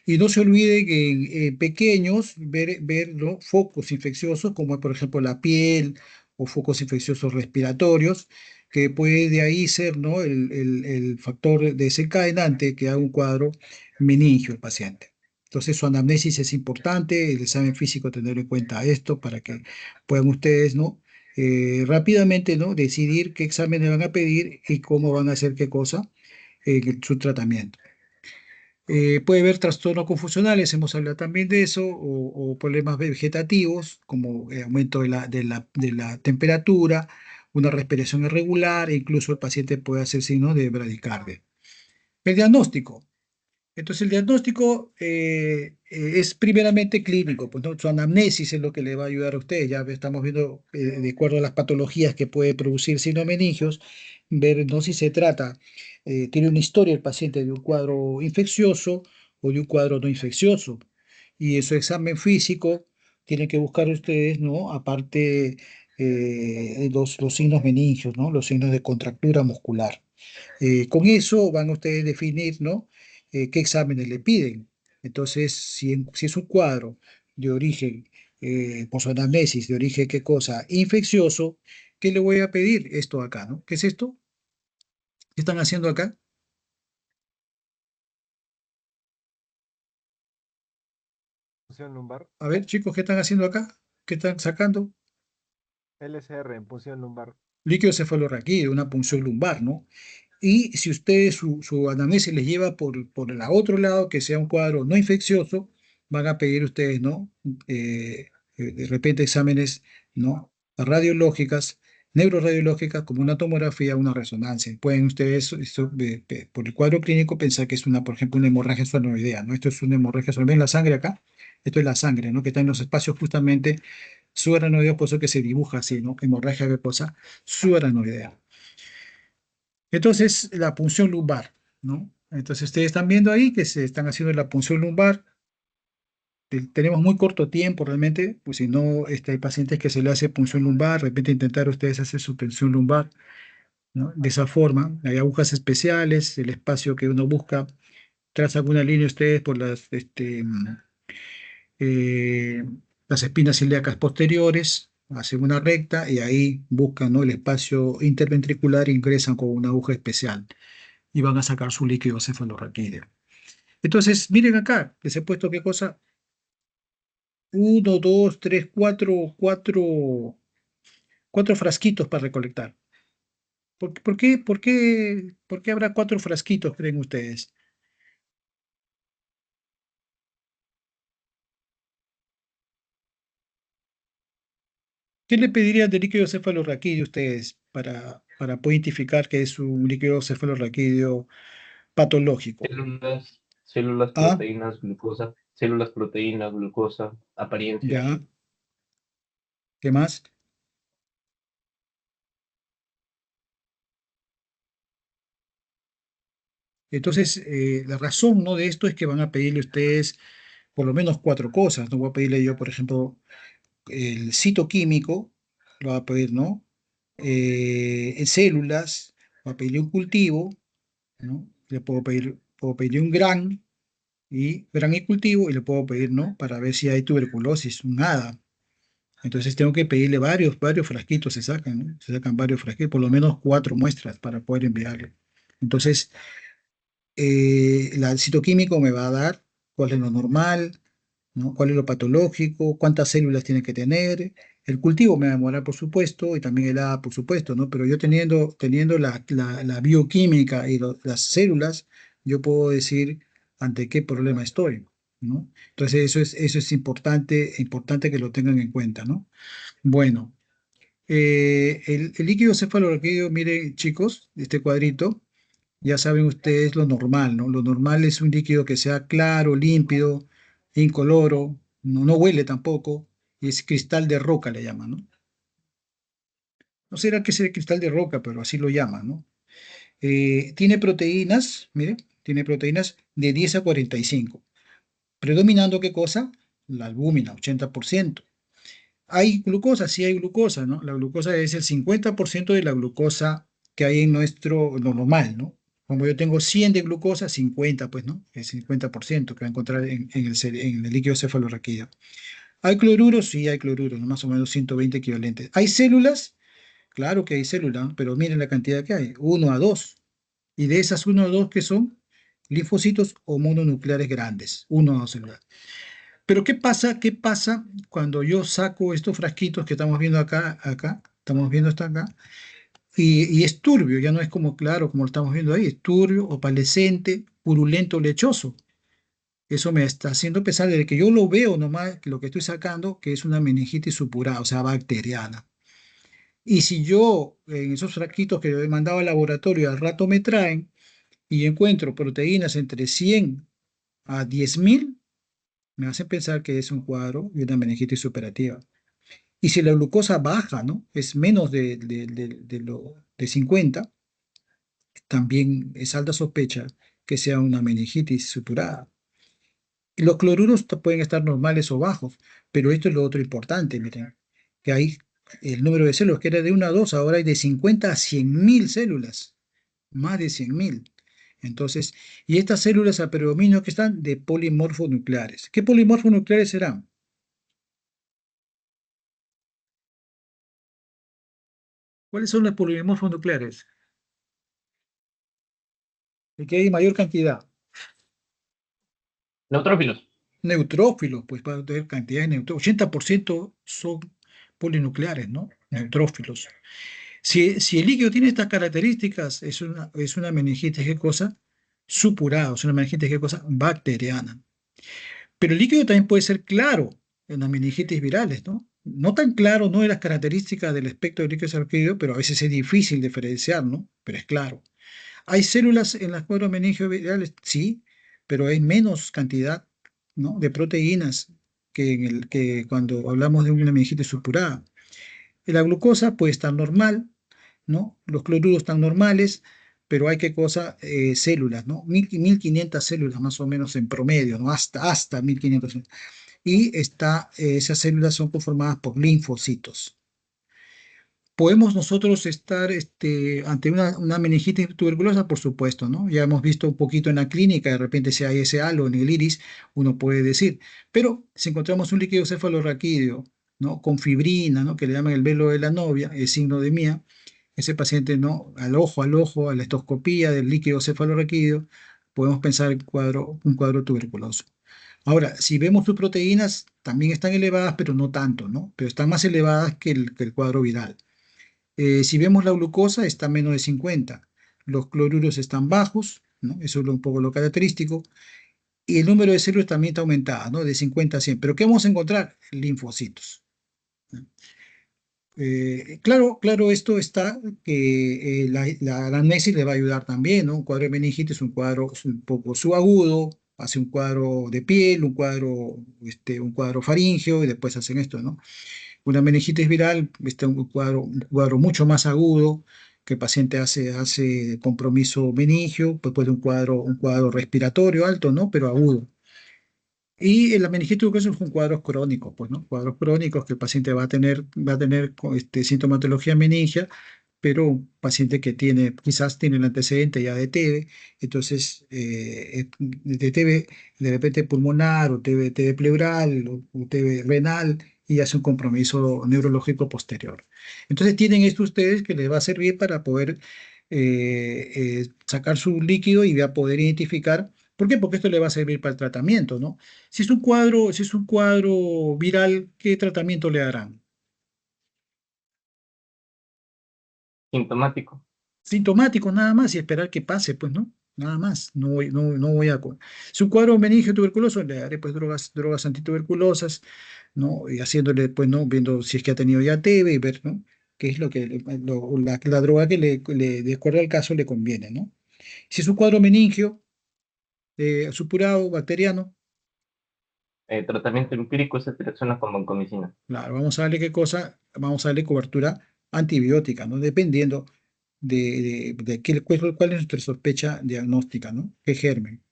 Y no se olvide que en pequeños ver, ¿no? Focos infecciosos, como por ejemplo la piel o focos infecciosos respiratorios, que puede de ahí ser, ¿no? el factor desencadenante que haga un cuadro meningio el paciente. Entonces su anamnesis es importante, el examen físico tener en cuenta esto para que puedan ustedes, ¿no? Rápidamente, ¿no? Decidir qué exámenes van a pedir y cómo van a hacer qué cosa en su tratamiento. Puede haber trastornos confusionales, hemos hablado también de eso, o problemas vegetativos, como aumento de la temperatura, una respiración irregular, e incluso el paciente puede hacer signos de bradicardia. El diagnóstico. Entonces, el diagnóstico es primeramente clínico, pues, ¿no? Su anamnesis es lo que le va a ayudar a usted. Ya estamos viendo, de acuerdo a las patologías que puede producir signos meningios, ver, ¿no? Si se trata, tiene una historia el paciente de un cuadro infeccioso o de un cuadro no infeccioso. Y en su examen físico tienen que buscar ustedes, ¿no? Aparte, los signos meningios, ¿no? Los signos de contractura muscular. Con eso van ustedes a definir, ¿no? Qué exámenes le piden. Entonces, si es un cuadro de origen, por su anamnesis, de origen, ¿qué cosa? Infeccioso, ¿qué le voy a pedir? Esto acá, ¿no? ¿Qué es esto? ¿Qué están haciendo acá? Punción lumbar. A ver, chicos, ¿qué están haciendo acá? ¿Qué están sacando? LSR en punción lumbar. Líquido cefalorraquídeo, una punción lumbar, ¿no? Y si ustedes su anamnesis les lleva por el otro lado, que sea un cuadro no infeccioso, van a pedir ustedes, ¿no? De repente exámenes, ¿no? Radiológicas, neuroradiológicas, como una tomografía, una resonancia. Pueden ustedes, por el cuadro clínico, pensar que es por ejemplo, una hemorragia esfenoidea, ¿no? Esto es una hemorragia esfenoidea. ¿Ven la sangre acá? Esto es la sangre, ¿no? Que está en los espacios justamente subaranoidea, por eso que se dibuja así, ¿no? Hemorragia vecosa subaranoidea. Entonces, la punción lumbar, ¿no? Entonces, ustedes están viendo ahí que se están haciendo la punción lumbar. Tenemos muy corto tiempo realmente, pues si no, hay pacientes que se le hace punción lumbar, de repente intentar ustedes hacer su punción lumbar, ¿no? De esa forma, hay agujas especiales, el espacio que uno busca, traza alguna línea ustedes por eh, las espinas ilíacas posteriores, hacen una recta y ahí buscan, ¿no? El espacio interventricular, ingresan con una aguja especial y van a sacar su líquido cefalorraquídeo. Entonces, miren acá, les he puesto qué cosa. Uno, dos, tres, cuatro frasquitos para recolectar. ¿Por qué habrá cuatro frasquitos, creen ustedes? ¿Qué le pedirían de líquido cefalorraquídeo ustedes para poder identificar que es un líquido cefalorraquídeo patológico? Células, Ah, proteínas, glucosa, células, proteínas, glucosa, apariencia. ya. ¿Qué más? Entonces, la razón, ¿no? de esto es que van a pedirle ustedes por lo menos cuatro cosas. No voy a pedirle yo, por ejemplo, el citoquímico, lo va a pedir, ¿no? En células, va a pedirle un cultivo, ¿no? Le puedo pedir un gran y cultivo, y le puedo pedir, ¿no? Para ver si hay tuberculosis, un ADA. Entonces tengo que pedirle varios frasquitos, se sacan, ¿no? Se sacan varios frasquitos, por lo menos cuatro muestras para poder enviarle. Entonces, el citoquímico me va a dar cuál es lo normal, ¿no? Cuál es lo patológico, cuántas células tiene que tener. El cultivo me va a demorar, por supuesto, y también el A, por supuesto, ¿no? Pero yo teniendo la bioquímica y las células, yo puedo decir ante qué problema estoy, ¿no? Entonces, eso es importante que lo tengan en cuenta, ¿no? Bueno, el líquido cefalorraquídeo, miren, chicos, este cuadrito, ya saben ustedes lo normal, ¿no? Lo normal es un líquido que sea claro, límpido, incoloro, no huele tampoco, y es cristal de roca, le llaman, ¿no? No será que sea cristal de roca, pero así lo llaman, ¿no? Tiene proteínas, mire, tiene proteínas de 10 a 45. Predominando, ¿qué cosa? La albúmina, 80%. ¿Hay glucosa? Sí hay glucosa, ¿no? La glucosa es el 50% de la glucosa que hay en lo normal, ¿no? Como yo tengo 100 de glucosa, 50, pues, ¿no? El 50% que va a encontrar en el líquido cefalorraquídeo. ¿Hay cloruros? Sí hay cloruros, ¿no? Más o menos 120 equivalentes. ¿Hay células? Claro que hay células, ¿no? Pero miren la cantidad que hay, 1 a 2. Y de esas 1 a 2, ¿qué son? Linfocitos o mononucleares grandes, 1 a 2 células. Pero ¿qué pasa? ¿Qué pasa cuando yo saco estos frasquitos que estamos viendo acá, estamos viendo hasta acá, y es turbio, ya no es como claro, como lo estamos viendo ahí, es turbio, opalescente, purulento, lechoso? Eso me está haciendo pensar desde que yo lo veo nomás, que lo que estoy sacando, que es una meningitis supurada, o sea, bacteriana. Y si yo, en esos frasquitos que yo he mandado al laboratorio, al rato me traen y encuentro proteínas entre 100 a 10.000, me hace pensar que es un cuadro de una meningitis superativa. Y si la glucosa baja, ¿no? Es menos de 50, también es alta sospecha que sea una meningitis supurada. Y los cloruros pueden estar normales o bajos, pero esto es lo otro importante, miren, que hay el número de células, que era de 1 a 2, ahora hay de 50 a 100.000 células, más de 100.000. Entonces, y estas células a predominio que están de polimorfonucleares. ¿Qué polimorfonucleares serán? ¿Cuáles son los polimorfonucleares? El que hay mayor cantidad. Neutrófilos. Neutrófilos, pues va a tener cantidades de neutrófilos. 80% son polinucleares, ¿no? Neutrófilos. Si el líquido tiene estas características, es una meningitis, ¿qué cosa? Supurada, es una meningitis, ¿qué cosa? Bacteriana. Pero el líquido también puede ser claro en las meningitis virales, ¿no? No tan claro, no de las características del espectro del líquido cerebral, pero a veces es difícil diferenciar, ¿no? Pero es claro. ¿Hay células en las cuadros meningios virales? Sí, pero hay menos cantidad, ¿no? De proteínas que cuando hablamos de una meningitis supurada. La glucosa puede estar normal, ¿no? Los cloruros están normales, pero hay que cosa, células, ¿no? 1500 células más o menos en promedio, ¿no? Hasta 1500 células. Y esas células son conformadas por linfocitos. ¿Podemos nosotros estar ante una meningitis tuberculosa? Por supuesto, ¿no? Ya hemos visto un poquito en la clínica, de repente si hay ese halo en el iris, uno puede decir. Pero si encontramos un líquido cefalorraquídeo, ¿no? Con fibrina, ¿no? Que le llaman el velo de la novia, el signo de Mía, ese paciente, ¿no? Al ojo, a la endoscopía del líquido cefalorraquídeo, podemos pensar en un cuadro tuberculoso. Ahora, si vemos sus proteínas, también están elevadas, pero no tanto, ¿no? Pero están más elevadas que el cuadro viral. Si vemos la glucosa, está menos de 50. Los cloruros están bajos, ¿no? Eso es un poco lo característico. Y el número de células también está aumentado, ¿no? De 50 a 100. ¿Pero qué vamos a encontrar? Linfocitos. Claro, esto está que la anamnesis le va a ayudar también, ¿no? Un cuadro de meningitis es un cuadro un poco subagudo, hace un cuadro de piel, un cuadro faríngeo y después hacen esto, ¿no? Una meningitis viral, un cuadro mucho más agudo, que el paciente hace compromiso meningio, pues puede un cuadro respiratorio alto, ¿no? Pero agudo. Y la meningitis tuberculosa son cuadros crónicos, pues, ¿no? Cuadros crónicos que el paciente va a tener sintomatología meningia, pero un paciente que quizás tiene el antecedente ya de TB, entonces de TB de repente pulmonar o TB pleural o TB renal y hace un compromiso neurológico posterior. Entonces tienen esto ustedes que les va a servir para poder sacar su líquido y va a poder identificar. ¿Por qué? Porque esto le va a servir para el tratamiento, ¿no? Si es un cuadro viral, ¿qué tratamiento le darán? Sintomático. Sintomático nada más y esperar que pase, pues, ¿no? Nada más. No voy a. Si un cuadro meningio tuberculoso, le daré pues drogas antituberculosas, ¿no? Y haciéndole, pues, ¿no? Viendo si es que ha tenido ya TB y ver, ¿no? Qué es la droga que de acuerdo al caso le conviene, ¿no? Si es un cuadro meningio, supurado, bacteriano, Tratamiento empírico es ceftriaxona con vancomicina. claro, vamos a darle qué cosa, vamos a darle cobertura antibiótica, ¿no? Dependiendo cuál es nuestra sospecha diagnóstica, ¿no? ¿Qué germen?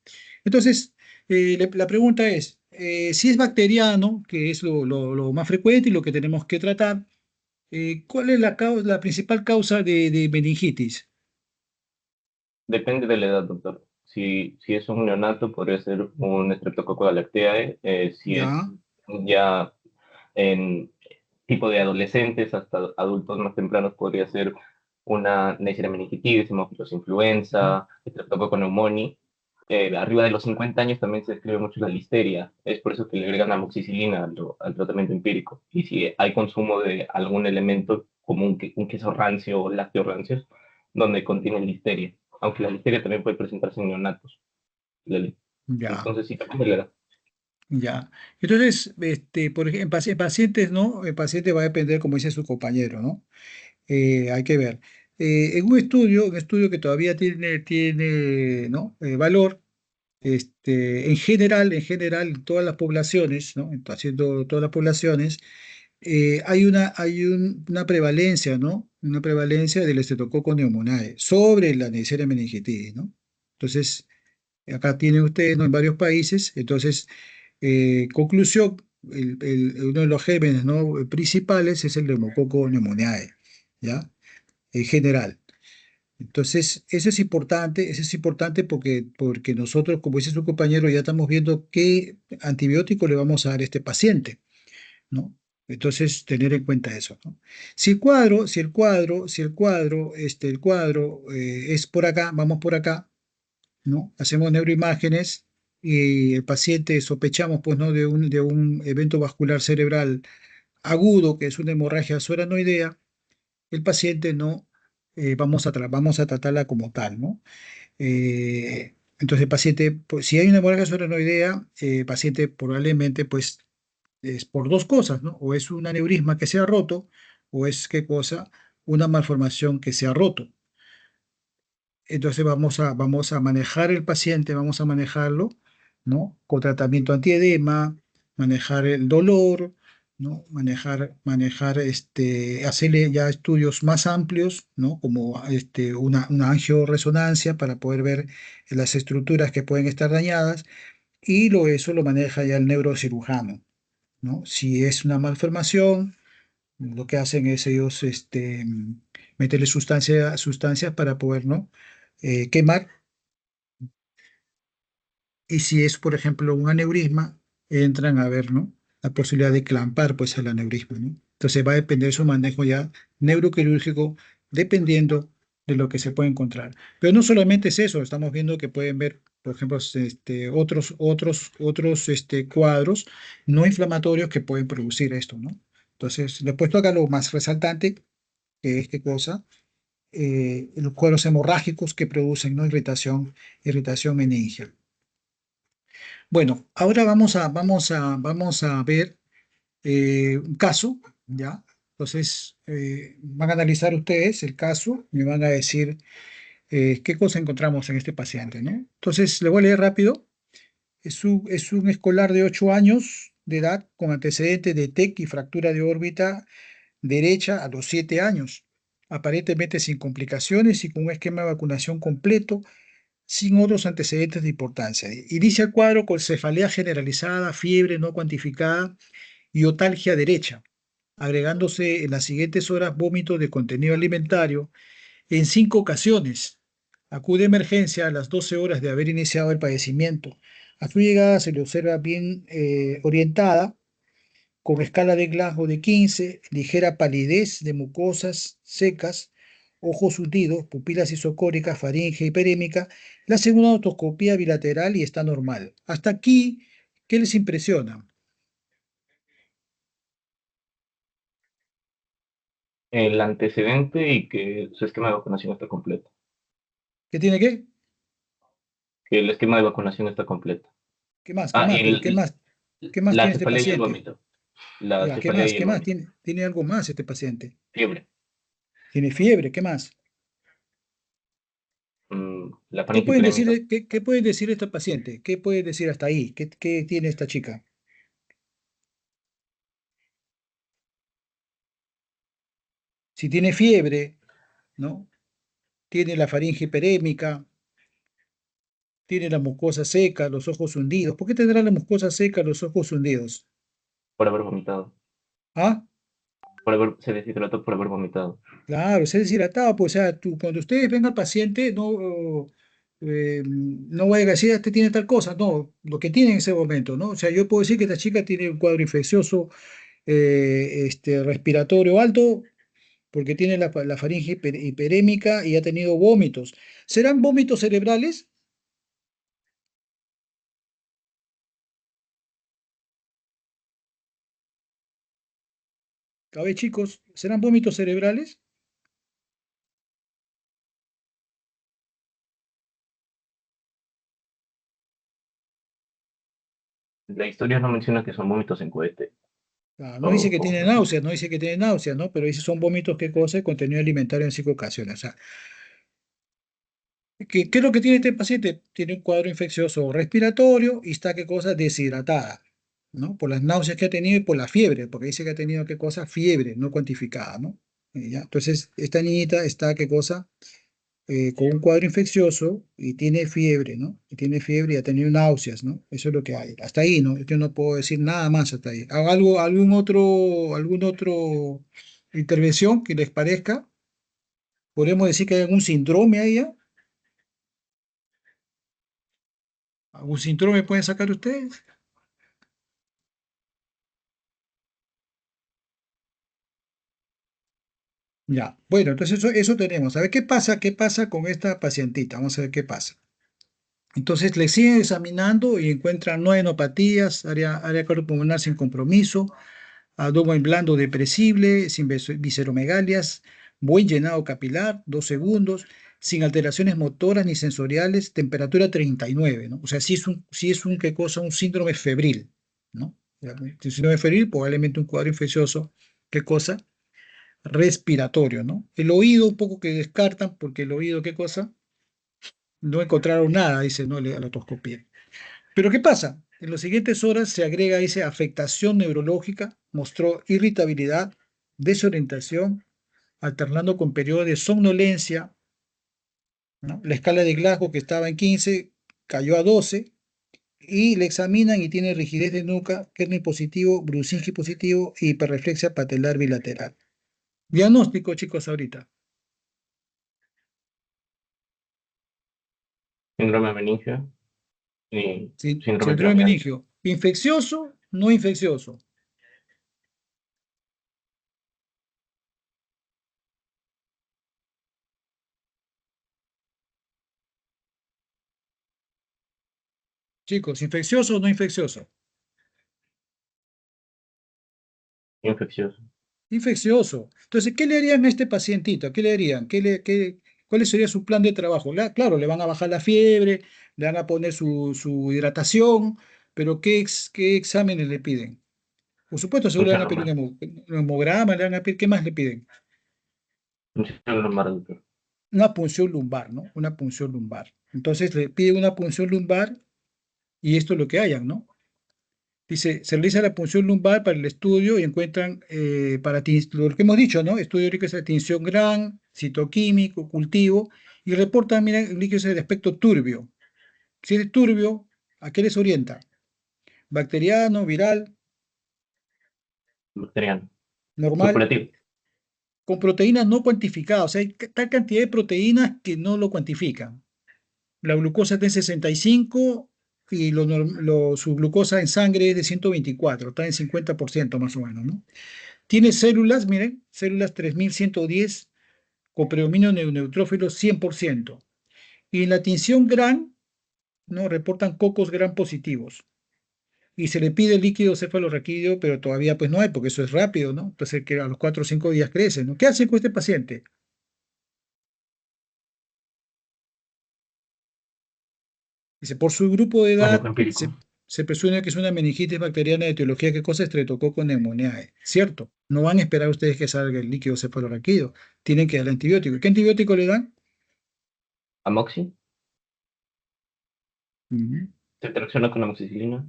Entonces, la pregunta es, si es bacteriano, que es lo más frecuente y lo que tenemos que tratar, ¿cuál es la principal causa de meningitis? Depende de la edad, doctor. Si es un neonato, podría ser un Streptococcus galacteae. Si es Ya, ya en tipo de adolescentes hasta adultos más tempranos, podría ser una Neisseria meningitidis, Haemophilus influenza, Streptococcus pneumoniae. Arriba de los 50 años también se describe mucho la listeria. Es por eso que le agregan amoxicilina al tratamiento empírico. Y si hay consumo de algún elemento como un queso rancio o lácteo rancios, donde contiene listeria. Aunque la listeria también puede presentarse en neonatos. ya. Entonces, sí, depende de la edad. Ya. Entonces, por ejemplo, en pacientes, ¿no? El paciente va a depender, como dice su compañero, ¿no? Hay que ver. En un estudio que todavía tiene, ¿no? Valor, en general, todas las poblaciones, ¿no? Haciendo todas las poblaciones, hay una prevalencia, ¿no? Una prevalencia del Streptococcus pneumoniae sobre la Neisseria meningitidis, ¿no? Entonces, acá tienen ustedes, ¿no? En varios países, entonces, conclusión, uno de los gérmenes, ¿no? principales es el neumococo pneumoniae, ¿ya? En general. Entonces, eso es importante porque nosotros, como dice su compañero, ya estamos viendo qué antibiótico le vamos a dar a este paciente, ¿no? Entonces, tener en cuenta eso, ¿no? Si el cuadro es por acá, vamos por acá, ¿no? Hacemos neuroimágenes y el paciente sospechamos, pues, ¿no? de un evento vascular cerebral agudo, que es una hemorragia subaranoidea, el paciente no, vamos a tratarla como tal, ¿no? Entonces el paciente, pues, si hay una hemorragia subaranoidea, el paciente probablemente, pues, es por dos cosas, ¿no? O es un aneurisma que se ha roto, o es, ¿qué cosa? Una malformación que se ha roto. Entonces vamos a manejar el paciente, vamos a manejarlo, ¿no? Con tratamiento antiedema, manejar el dolor, ¿no? Hacerle ya estudios más amplios, ¿no? Como una angioresonancia para poder ver las estructuras que pueden estar dañadas, y eso lo maneja ya el neurocirujano, ¿no? Si es una malformación, lo que hacen es ellos meterle sustancias para poder, ¿no? Quemar. Y si es, por ejemplo, un aneurisma, entran a ver, ¿no? La posibilidad de clampar, pues, el aneurisma, ¿no? Entonces va a depender de su manejo ya neuroquirúrgico, dependiendo de lo que se puede encontrar. Pero no solamente es eso, estamos viendo que pueden ver, por ejemplo, otros cuadros no inflamatorios que pueden producir esto, ¿no? Entonces, le he puesto acá lo más resaltante, que es qué cosa, los cuadros hemorrágicos que producen, ¿no? Irritación meningial. Bueno, ahora vamos a ver un caso, ¿ya? Entonces, van a analizar ustedes el caso, me van a decir qué cosa encontramos en este paciente, ¿no? Entonces, le voy a leer rápido. Es un escolar de 8 años de edad con antecedentes de TEC y fractura de órbita derecha a los 7 años, aparentemente sin complicaciones y con un esquema de vacunación completo, sin otros antecedentes de importancia. Inicia el cuadro con cefalea generalizada, fiebre no cuantificada y otalgia derecha, agregándose en las siguientes horas vómitos de contenido alimentario en 5 ocasiones. Acude a emergencia a las 12 horas de haber iniciado el padecimiento. A su llegada se le observa bien orientada, con escala de Glasgow de 15, ligera palidez de mucosas secas, ojos hundidos, pupilas isocóricas, faringe hiperémica. La segunda otoscopía bilateral y está normal. Hasta aquí, ¿qué les impresiona? El antecedente y que su esquema de vacunación está completo. ¿Qué tiene qué? Que el esquema de vacunación está completo. ¿Qué más? ¿Qué Ah, más? y ¿Pero qué más? ¿Qué más la tiene este cefalea y el paciente? vómito. La Ya, ¿qué cefalea más? y el ¿Qué más? vómito. ¿Tiene algo más este paciente? Fiebre. Tiene fiebre, ¿qué más? La ¿Qué faringe pueden decir, hiperémica. qué pueden decir esta paciente? ¿Qué pueden decir hasta ahí? ¿Qué tiene esta chica? Si tiene fiebre, ¿no? Tiene la faringe hiperémica, tiene la mucosa seca, los ojos hundidos. ¿Por qué tendrá la mucosa seca, los ojos hundidos? Por haber vomitado. ¿Ah? Se deshidrató por haber vomitado. Claro, se deshidratado, pues, o sea, cuando ustedes vengan al paciente, no vayan a decir, este tiene tal cosa, no, lo que tiene en ese momento, ¿no? O sea, yo puedo decir que esta chica tiene un cuadro infeccioso respiratorio alto, porque tiene la faringe hiperémica y ha tenido vómitos. ¿Serán vómitos cerebrales? A ver, chicos, ¿serán vómitos cerebrales? La historia no menciona que son vómitos en cohete. Ah, no dice que tiene Así. náuseas, no dice que tiene náuseas, ¿no? Pero dice son vómitos, ¿qué cosa? Contenido alimentario en 5 ocasiones. O sea, ¿qué es lo que tiene este paciente? Tiene un cuadro infeccioso respiratorio y está, ¿qué cosa? Deshidratada, ¿no? Por las náuseas que ha tenido y por la fiebre, porque dice que ha tenido, ¿qué cosa? Fiebre no cuantificada, ¿no? ¿Ya? Entonces, esta niñita está, ¿qué cosa? Con un cuadro infeccioso y tiene fiebre, ¿no? Y tiene fiebre y ha tenido náuseas, ¿no? Eso es lo que hay. Hasta ahí, ¿no? Yo no puedo decir nada más hasta ahí. ¿Algún otro intervención que les parezca? ¿Podemos decir que hay algún síndrome ahí ya? ¿Algún síndrome pueden sacar ustedes? Ya, bueno, entonces eso tenemos. A ver, ¿qué pasa con esta pacientita? Vamos a ver qué pasa. Entonces le siguen examinando y encuentran no enopatías, área cardiopulmonar sin compromiso, abdomen blando depresible, sin visceromegalias, buen llenado capilar, 2 segundos, sin alteraciones motoras ni sensoriales, temperatura 39, ¿no? O sea, sí es un, ¿qué cosa? Un síndrome febril, ¿no? Ya, un síndrome febril, probablemente un cuadro infeccioso, ¿qué cosa? Respiratorio, ¿no? El oído, un poco que descartan, porque el oído, ¿qué cosa? No encontraron nada, dice, ¿no? A la otoscopía. Pero ¿qué pasa? En las siguientes horas se agrega esa afectación neurológica, mostró irritabilidad, desorientación, alternando con periodos de somnolencia, ¿no? La escala de Glasgow, que estaba en 15, cayó a 12, y le examinan y tiene rigidez de nuca, Kernel positivo, Brudzinski positivo y hiperreflexia patelar bilateral. Diagnóstico, chicos, ahorita. Síndrome meningio y síndrome Síndrome craneal. meningio. ¿Infeccioso? No infeccioso. Chicos, ¿infeccioso o no infeccioso? Infeccioso. Infeccioso. Entonces, ¿qué le harían a este pacientito? ¿Qué le harían? ¿Cuál sería su plan de trabajo? Claro, le van a bajar la fiebre, le van a poner su hidratación, pero ¿qué exámenes le piden? Por supuesto, seguro le Función van a pedir lumbar. un hemograma, le van a pedir, ¿qué más le piden? Función lumbar, doctor. Una punción lumbar, ¿no? Una punción lumbar. Entonces le piden una punción lumbar y esto es lo que hayan, ¿no? Dice, se realiza la punción lumbar para el estudio y encuentran, lo que hemos dicho, ¿no? Estudio úrico es la tinción GRAN, citoquímico, cultivo, y reportan, miren, el líquido es de aspecto turbio. Si es turbio, ¿a qué les orienta? Bacteriano, viral, Bacteriano. normal, Circulativo. con proteínas no cuantificadas. O sea, hay tal cantidad de proteínas que no lo cuantifican. La glucosa está en 65 y su glucosa en sangre es de 124, está en 50% más o menos, ¿no? Tiene células, miren, células 3110 con predominio neutrófilo 100%. Y en la tinción GRAN, ¿no? Reportan cocos GRAN positivos. Y se le pide líquido cefalorraquídeo, pero todavía pues no hay, porque eso es rápido, ¿no? Entonces que a los 4 o 5 días crece, ¿no? ¿Qué hacen con este paciente? Dice, por su grupo de edad, Manejo empírico. se presume que es una meningitis bacteriana de etiología que cosa Streptococcus pneumoniae. ¿Cierto? No van a esperar ustedes que salga el líquido cefalorraquídeo. Tienen que dar antibiótico. ¿Qué antibiótico le dan? Amoxi. Ujú. Se tracciona con amoxicilina.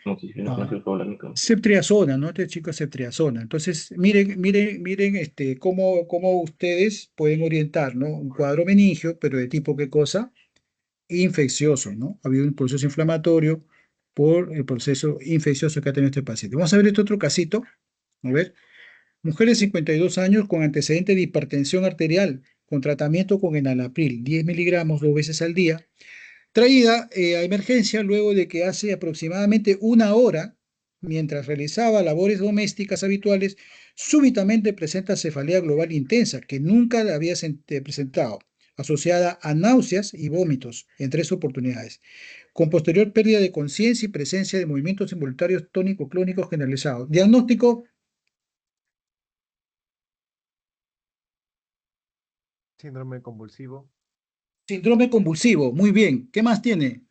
Amoxicilina con Ah, ácido fluoránico. Ceftriaxona, ¿no? Este chico es ceftriaxona. Entonces, miren cómo ustedes pueden orientar, ¿no? Un cuadro meningio, pero de tipo ¿qué cosa? Infeccioso, ¿no? Ha habido un proceso inflamatorio por el proceso infeccioso que ha tenido este paciente. Vamos a ver este otro casito. A ver, mujer de 52 años con antecedente de hipertensión arterial, con tratamiento con enalapril, 10 miligramos 2 veces al día, traída a emergencia luego de que hace aproximadamente una hora, mientras realizaba labores domésticas habituales, súbitamente presenta cefalea global intensa, que nunca la había presentado, asociada a náuseas y vómitos en 3 oportunidades, con posterior pérdida de conciencia y presencia de movimientos involuntarios tónico-clónicos generalizados. Diagnóstico: Síndrome convulsivo. síndrome convulsivo. Muy bien. ¿Qué más tiene?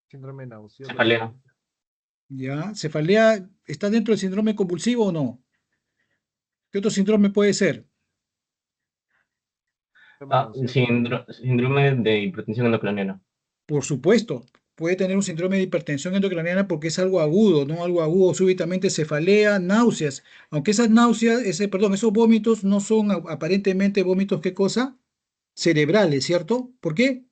Síndrome nauseoso. Cefalea. Ya, cefalea, ¿está dentro del síndrome convulsivo o no? ¿Qué otro síndrome puede ser? Síndrome de hipertensión endocraniana. Por supuesto, puede tener un síndrome de hipertensión endocraniana porque es algo agudo, ¿no? Algo agudo, súbitamente cefalea, náuseas. Aunque esas náuseas, esos vómitos no son aparentemente vómitos, ¿qué cosa? Cerebrales, ¿cierto? ¿Por qué?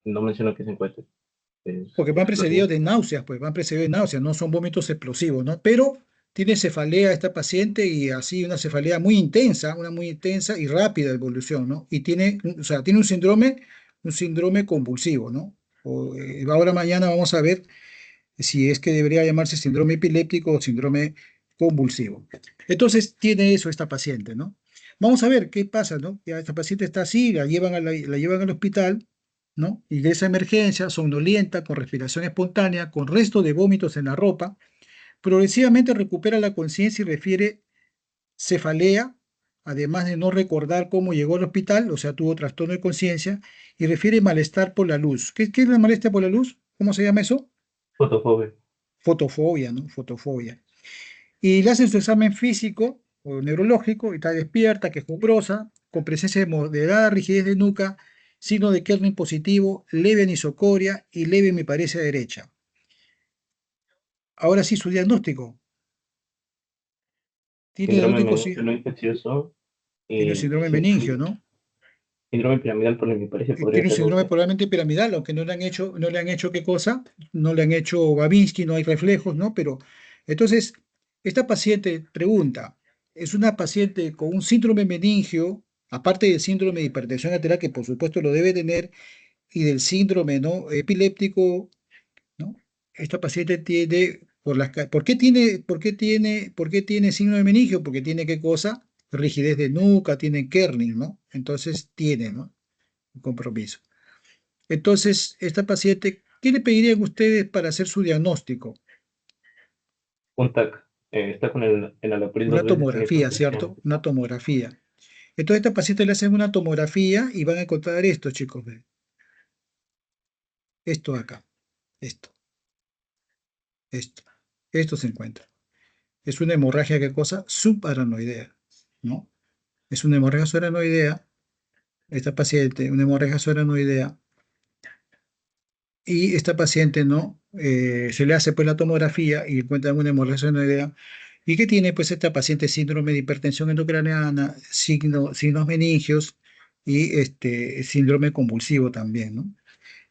No menciono que se encuentre. Es Porque van precedidos explosivo. de náuseas, pues van precedidos de náuseas, no son vómitos explosivos, ¿no? Pero tiene cefalea esta paciente y así una cefalea muy intensa, una muy intensa y rápida evolución, ¿no? Y tiene, o sea, tiene un síndrome convulsivo, ¿no? Ahora mañana vamos a ver si es que debería llamarse síndrome epiléptico o síndrome convulsivo. Entonces tiene eso esta paciente, ¿no? Vamos a ver qué pasa, ¿no? Ya esta paciente está así, la llevan al hospital, ¿no? Ingresa a emergencia, somnolienta, con respiración espontánea, con resto de vómitos en la ropa. Progresivamente recupera la conciencia y refiere cefalea, además de no recordar cómo llegó al hospital, o sea, tuvo trastorno de conciencia, y refiere malestar por la luz. ¿Qué es el malestar por la luz? ¿Cómo se llama eso? Fotofobia. Fotofobia, ¿no? Fotofobia. Y le hacen su examen físico o neurológico, está despierta, quejumbrosa, con presencia de moderada rigidez de nuca, signo de Kerner positivo, leve anisocoria y leve hemiparesia derecha. Ahora sí, su diagnóstico. Tiene diagnóstico, sí, Síndrome infeccioso tiene un y síndrome meningio, ¿no? síndrome piramidal por me parece podría Tiene un ser síndrome otro. probablemente piramidal, aunque no le han hecho qué cosa, no le han hecho Babinski, no hay reflejos, ¿no? Pero entonces, esta paciente pregunta, es una paciente con un síndrome meningio, aparte del síndrome de hipertensión arterial, que por supuesto lo debe tener, y del síndrome, ¿no? Epiléptico, ¿no? Esta paciente tiene, ¿por qué tiene síndrome meningio? Porque tiene qué cosa, rigidez de nuca, tiene Kerning, ¿no? Entonces tiene, ¿no? Un compromiso. Entonces, esta paciente, ¿qué le pedirían ustedes para hacer su diagnóstico? Un TAC. Está con el enalapril Una dos veces sin tomografía, hipertensión. ¿cierto? Una tomografía. Entonces, a esta paciente le hacen una tomografía y van a encontrar esto, chicos. Ve. Esto acá, esto, esto. Esto se encuentra. Es una hemorragia, ¿qué cosa? Subaranoidea, ¿no? Es una hemorragia subaranoidea, esta paciente, una hemorragia subaranoidea, y esta paciente, ¿no? Se le hace pues la tomografía y encuentran una hemorragia subaranoidea. ¿Y qué tiene pues esta paciente? Síndrome de hipertensión endocraniana, signos meningios y síndrome convulsivo también, ¿no?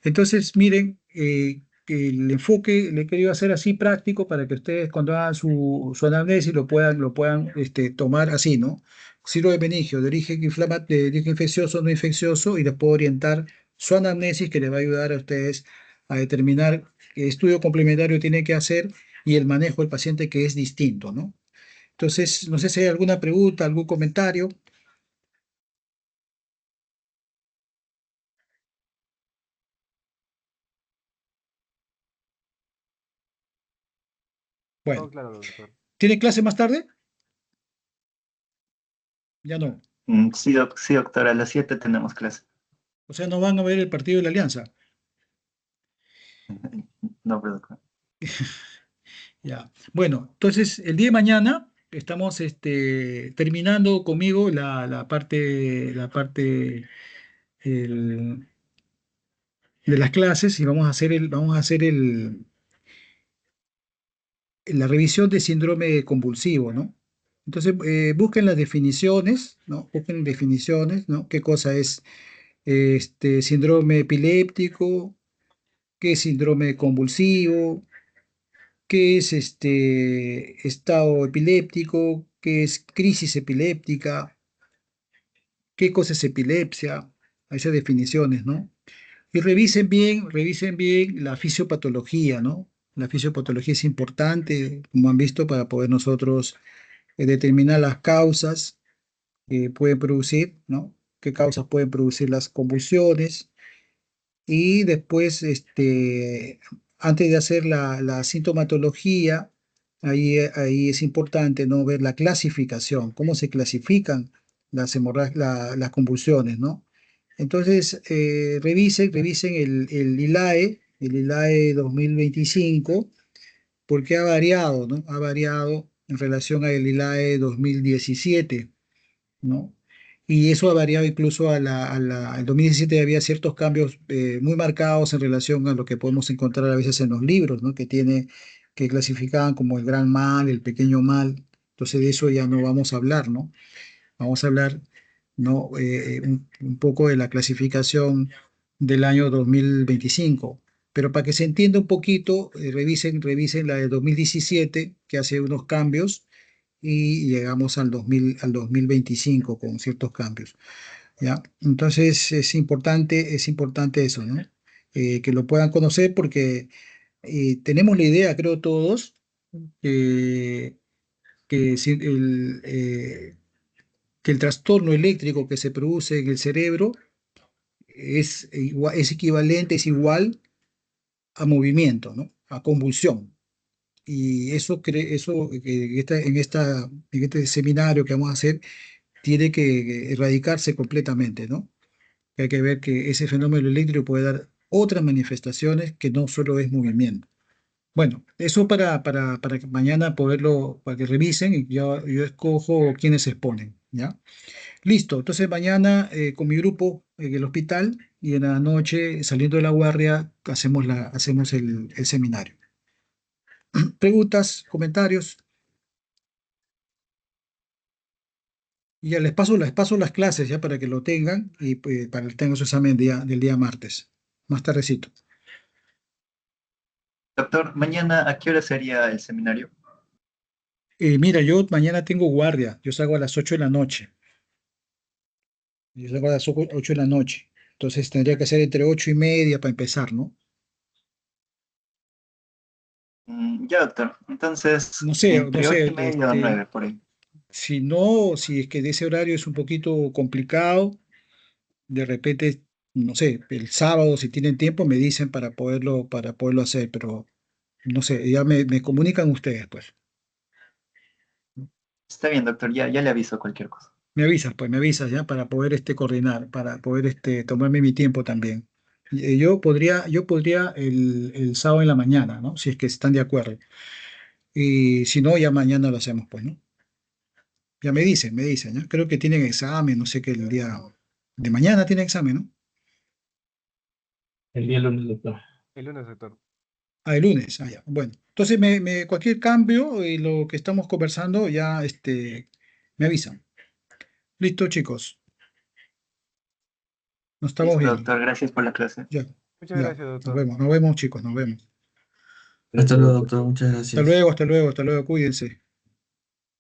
Entonces, miren, que el enfoque le he querido hacer así práctico para que ustedes cuando hagan su anamnesis lo puedan tomar así, ¿no? Síndrome de meningio, de origen infeccioso, no infeccioso, y les puedo orientar su anamnesis que les va a ayudar a ustedes a determinar qué estudio complementario tienen que hacer y el manejo del paciente que es distinto, ¿no? Entonces, no sé si hay alguna pregunta, algún comentario. Bueno, Todo claro, doctor. ¿tiene clase más tarde? Ya no. Sí, sí, doctor, a las 7 tenemos clase. O sea, no van a ver el partido de la Alianza. No, pero doctor. Ya. Bueno, entonces el día de mañana estamos terminando conmigo el- de las clases y la revisión de síndrome convulsivo, ¿no? Entonces, busquen las definiciones, ¿no? Busquen definiciones, ¿no? ¿Qué cosa es síndrome epiléptico? ¿Qué es síndrome convulsivo? ¿Qué es estado epiléptico? ¿Qué es crisis epiléptica? ¿Qué cosa es epilepsia? A esas definiciones, ¿no? Y revisen bien la fisiopatología, ¿no? La fisiopatología es importante, como han visto, para poder nosotros determinar las causas que pueden producir, ¿no? ¿Qué causas pueden producir las convulsiones? Y después, antes de hacer la sintomatología, ahí es importante, ¿no? Ver la clasificación, cómo se clasifican las convulsiones, ¿no? Entonces, revisen el ILAE 2025, porque ha variado, ¿no? Ha variado en relación al ILAE 2017, ¿no? Y eso ha variado incluso al 2017 había ciertos cambios muy marcados en relación a lo que podemos encontrar a veces en los libros, ¿no? Que clasificaban como el gran mal, el pequeño mal. Entonces de eso ya no vamos a hablar, ¿no? Vamos a hablar, ¿no? Un poco de la clasificación del año 2025. Pero para que se entienda un poquito, revisen la de 2017, que hace unos cambios, y llegamos al 2025 con ciertos cambios, ¿ya? Entonces es importante eso, ¿no? Que lo puedan conocer porque tenemos la idea, creo todos, eh, que el trastorno eléctrico que se produce en el cerebro es equivalente, es igual a movimiento, ¿no? A convulsión. Y en este seminario que vamos a hacer tiene que erradicarse completamente, ¿no? Que hay que ver que ese fenómeno eléctrico puede dar otras manifestaciones que no solo es movimiento. Bueno, eso para que mañana poderlo, para que revisen y yo escojo quiénes se exponen, ¿ya? Listo, entonces mañana con mi grupo en el hospital y en la noche, saliendo de la guardia, hacemos el seminario. Preguntas, comentarios, y ya les paso las clases ya para que lo tengan y para que tengan su examen del día martes, más tardecito. Doctor, mañana, ¿a qué hora sería el seminario? Mira, yo mañana tengo guardia, yo salgo a las 8 de la noche. Yo salgo a las 8 de la noche. Entonces tendría que ser entre 8:30 para empezar, ¿no? Ya, doctor. Entonces, No sé, no entre sé, 8:30 o 9 por ahí. si no, si es que de ese horario es un poquito complicado, de repente, no sé, el sábado, si tienen tiempo, me dicen para poderlo hacer, pero no sé, ya me comunican ustedes, pues. Está bien, doctor, ya le aviso cualquier cosa. Me avisas ya para poder coordinar, para poder tomarme mi tiempo también. Yo podría el sábado en la mañana, ¿no? Si es que están de acuerdo. Y si no, ya mañana lo hacemos, pues, ¿no? Ya me dicen, ¿no? Creo que tienen examen, no sé qué el día de mañana tienen examen, ¿no? El día lunes, doctor. El lunes, doctor. Ah, el lunes, ya. Bueno, entonces cualquier cambio y lo que estamos conversando ya me avisan. Listo, chicos, nos estamos Listo, viendo. doctor, gracias por la clase. Ya, Muchas ya, gracias, doctor. nos vemos, chicos, nos vemos. Hasta luego, doctor. Muchas Hasta gracias. luego, hasta luego, hasta luego, cuídense.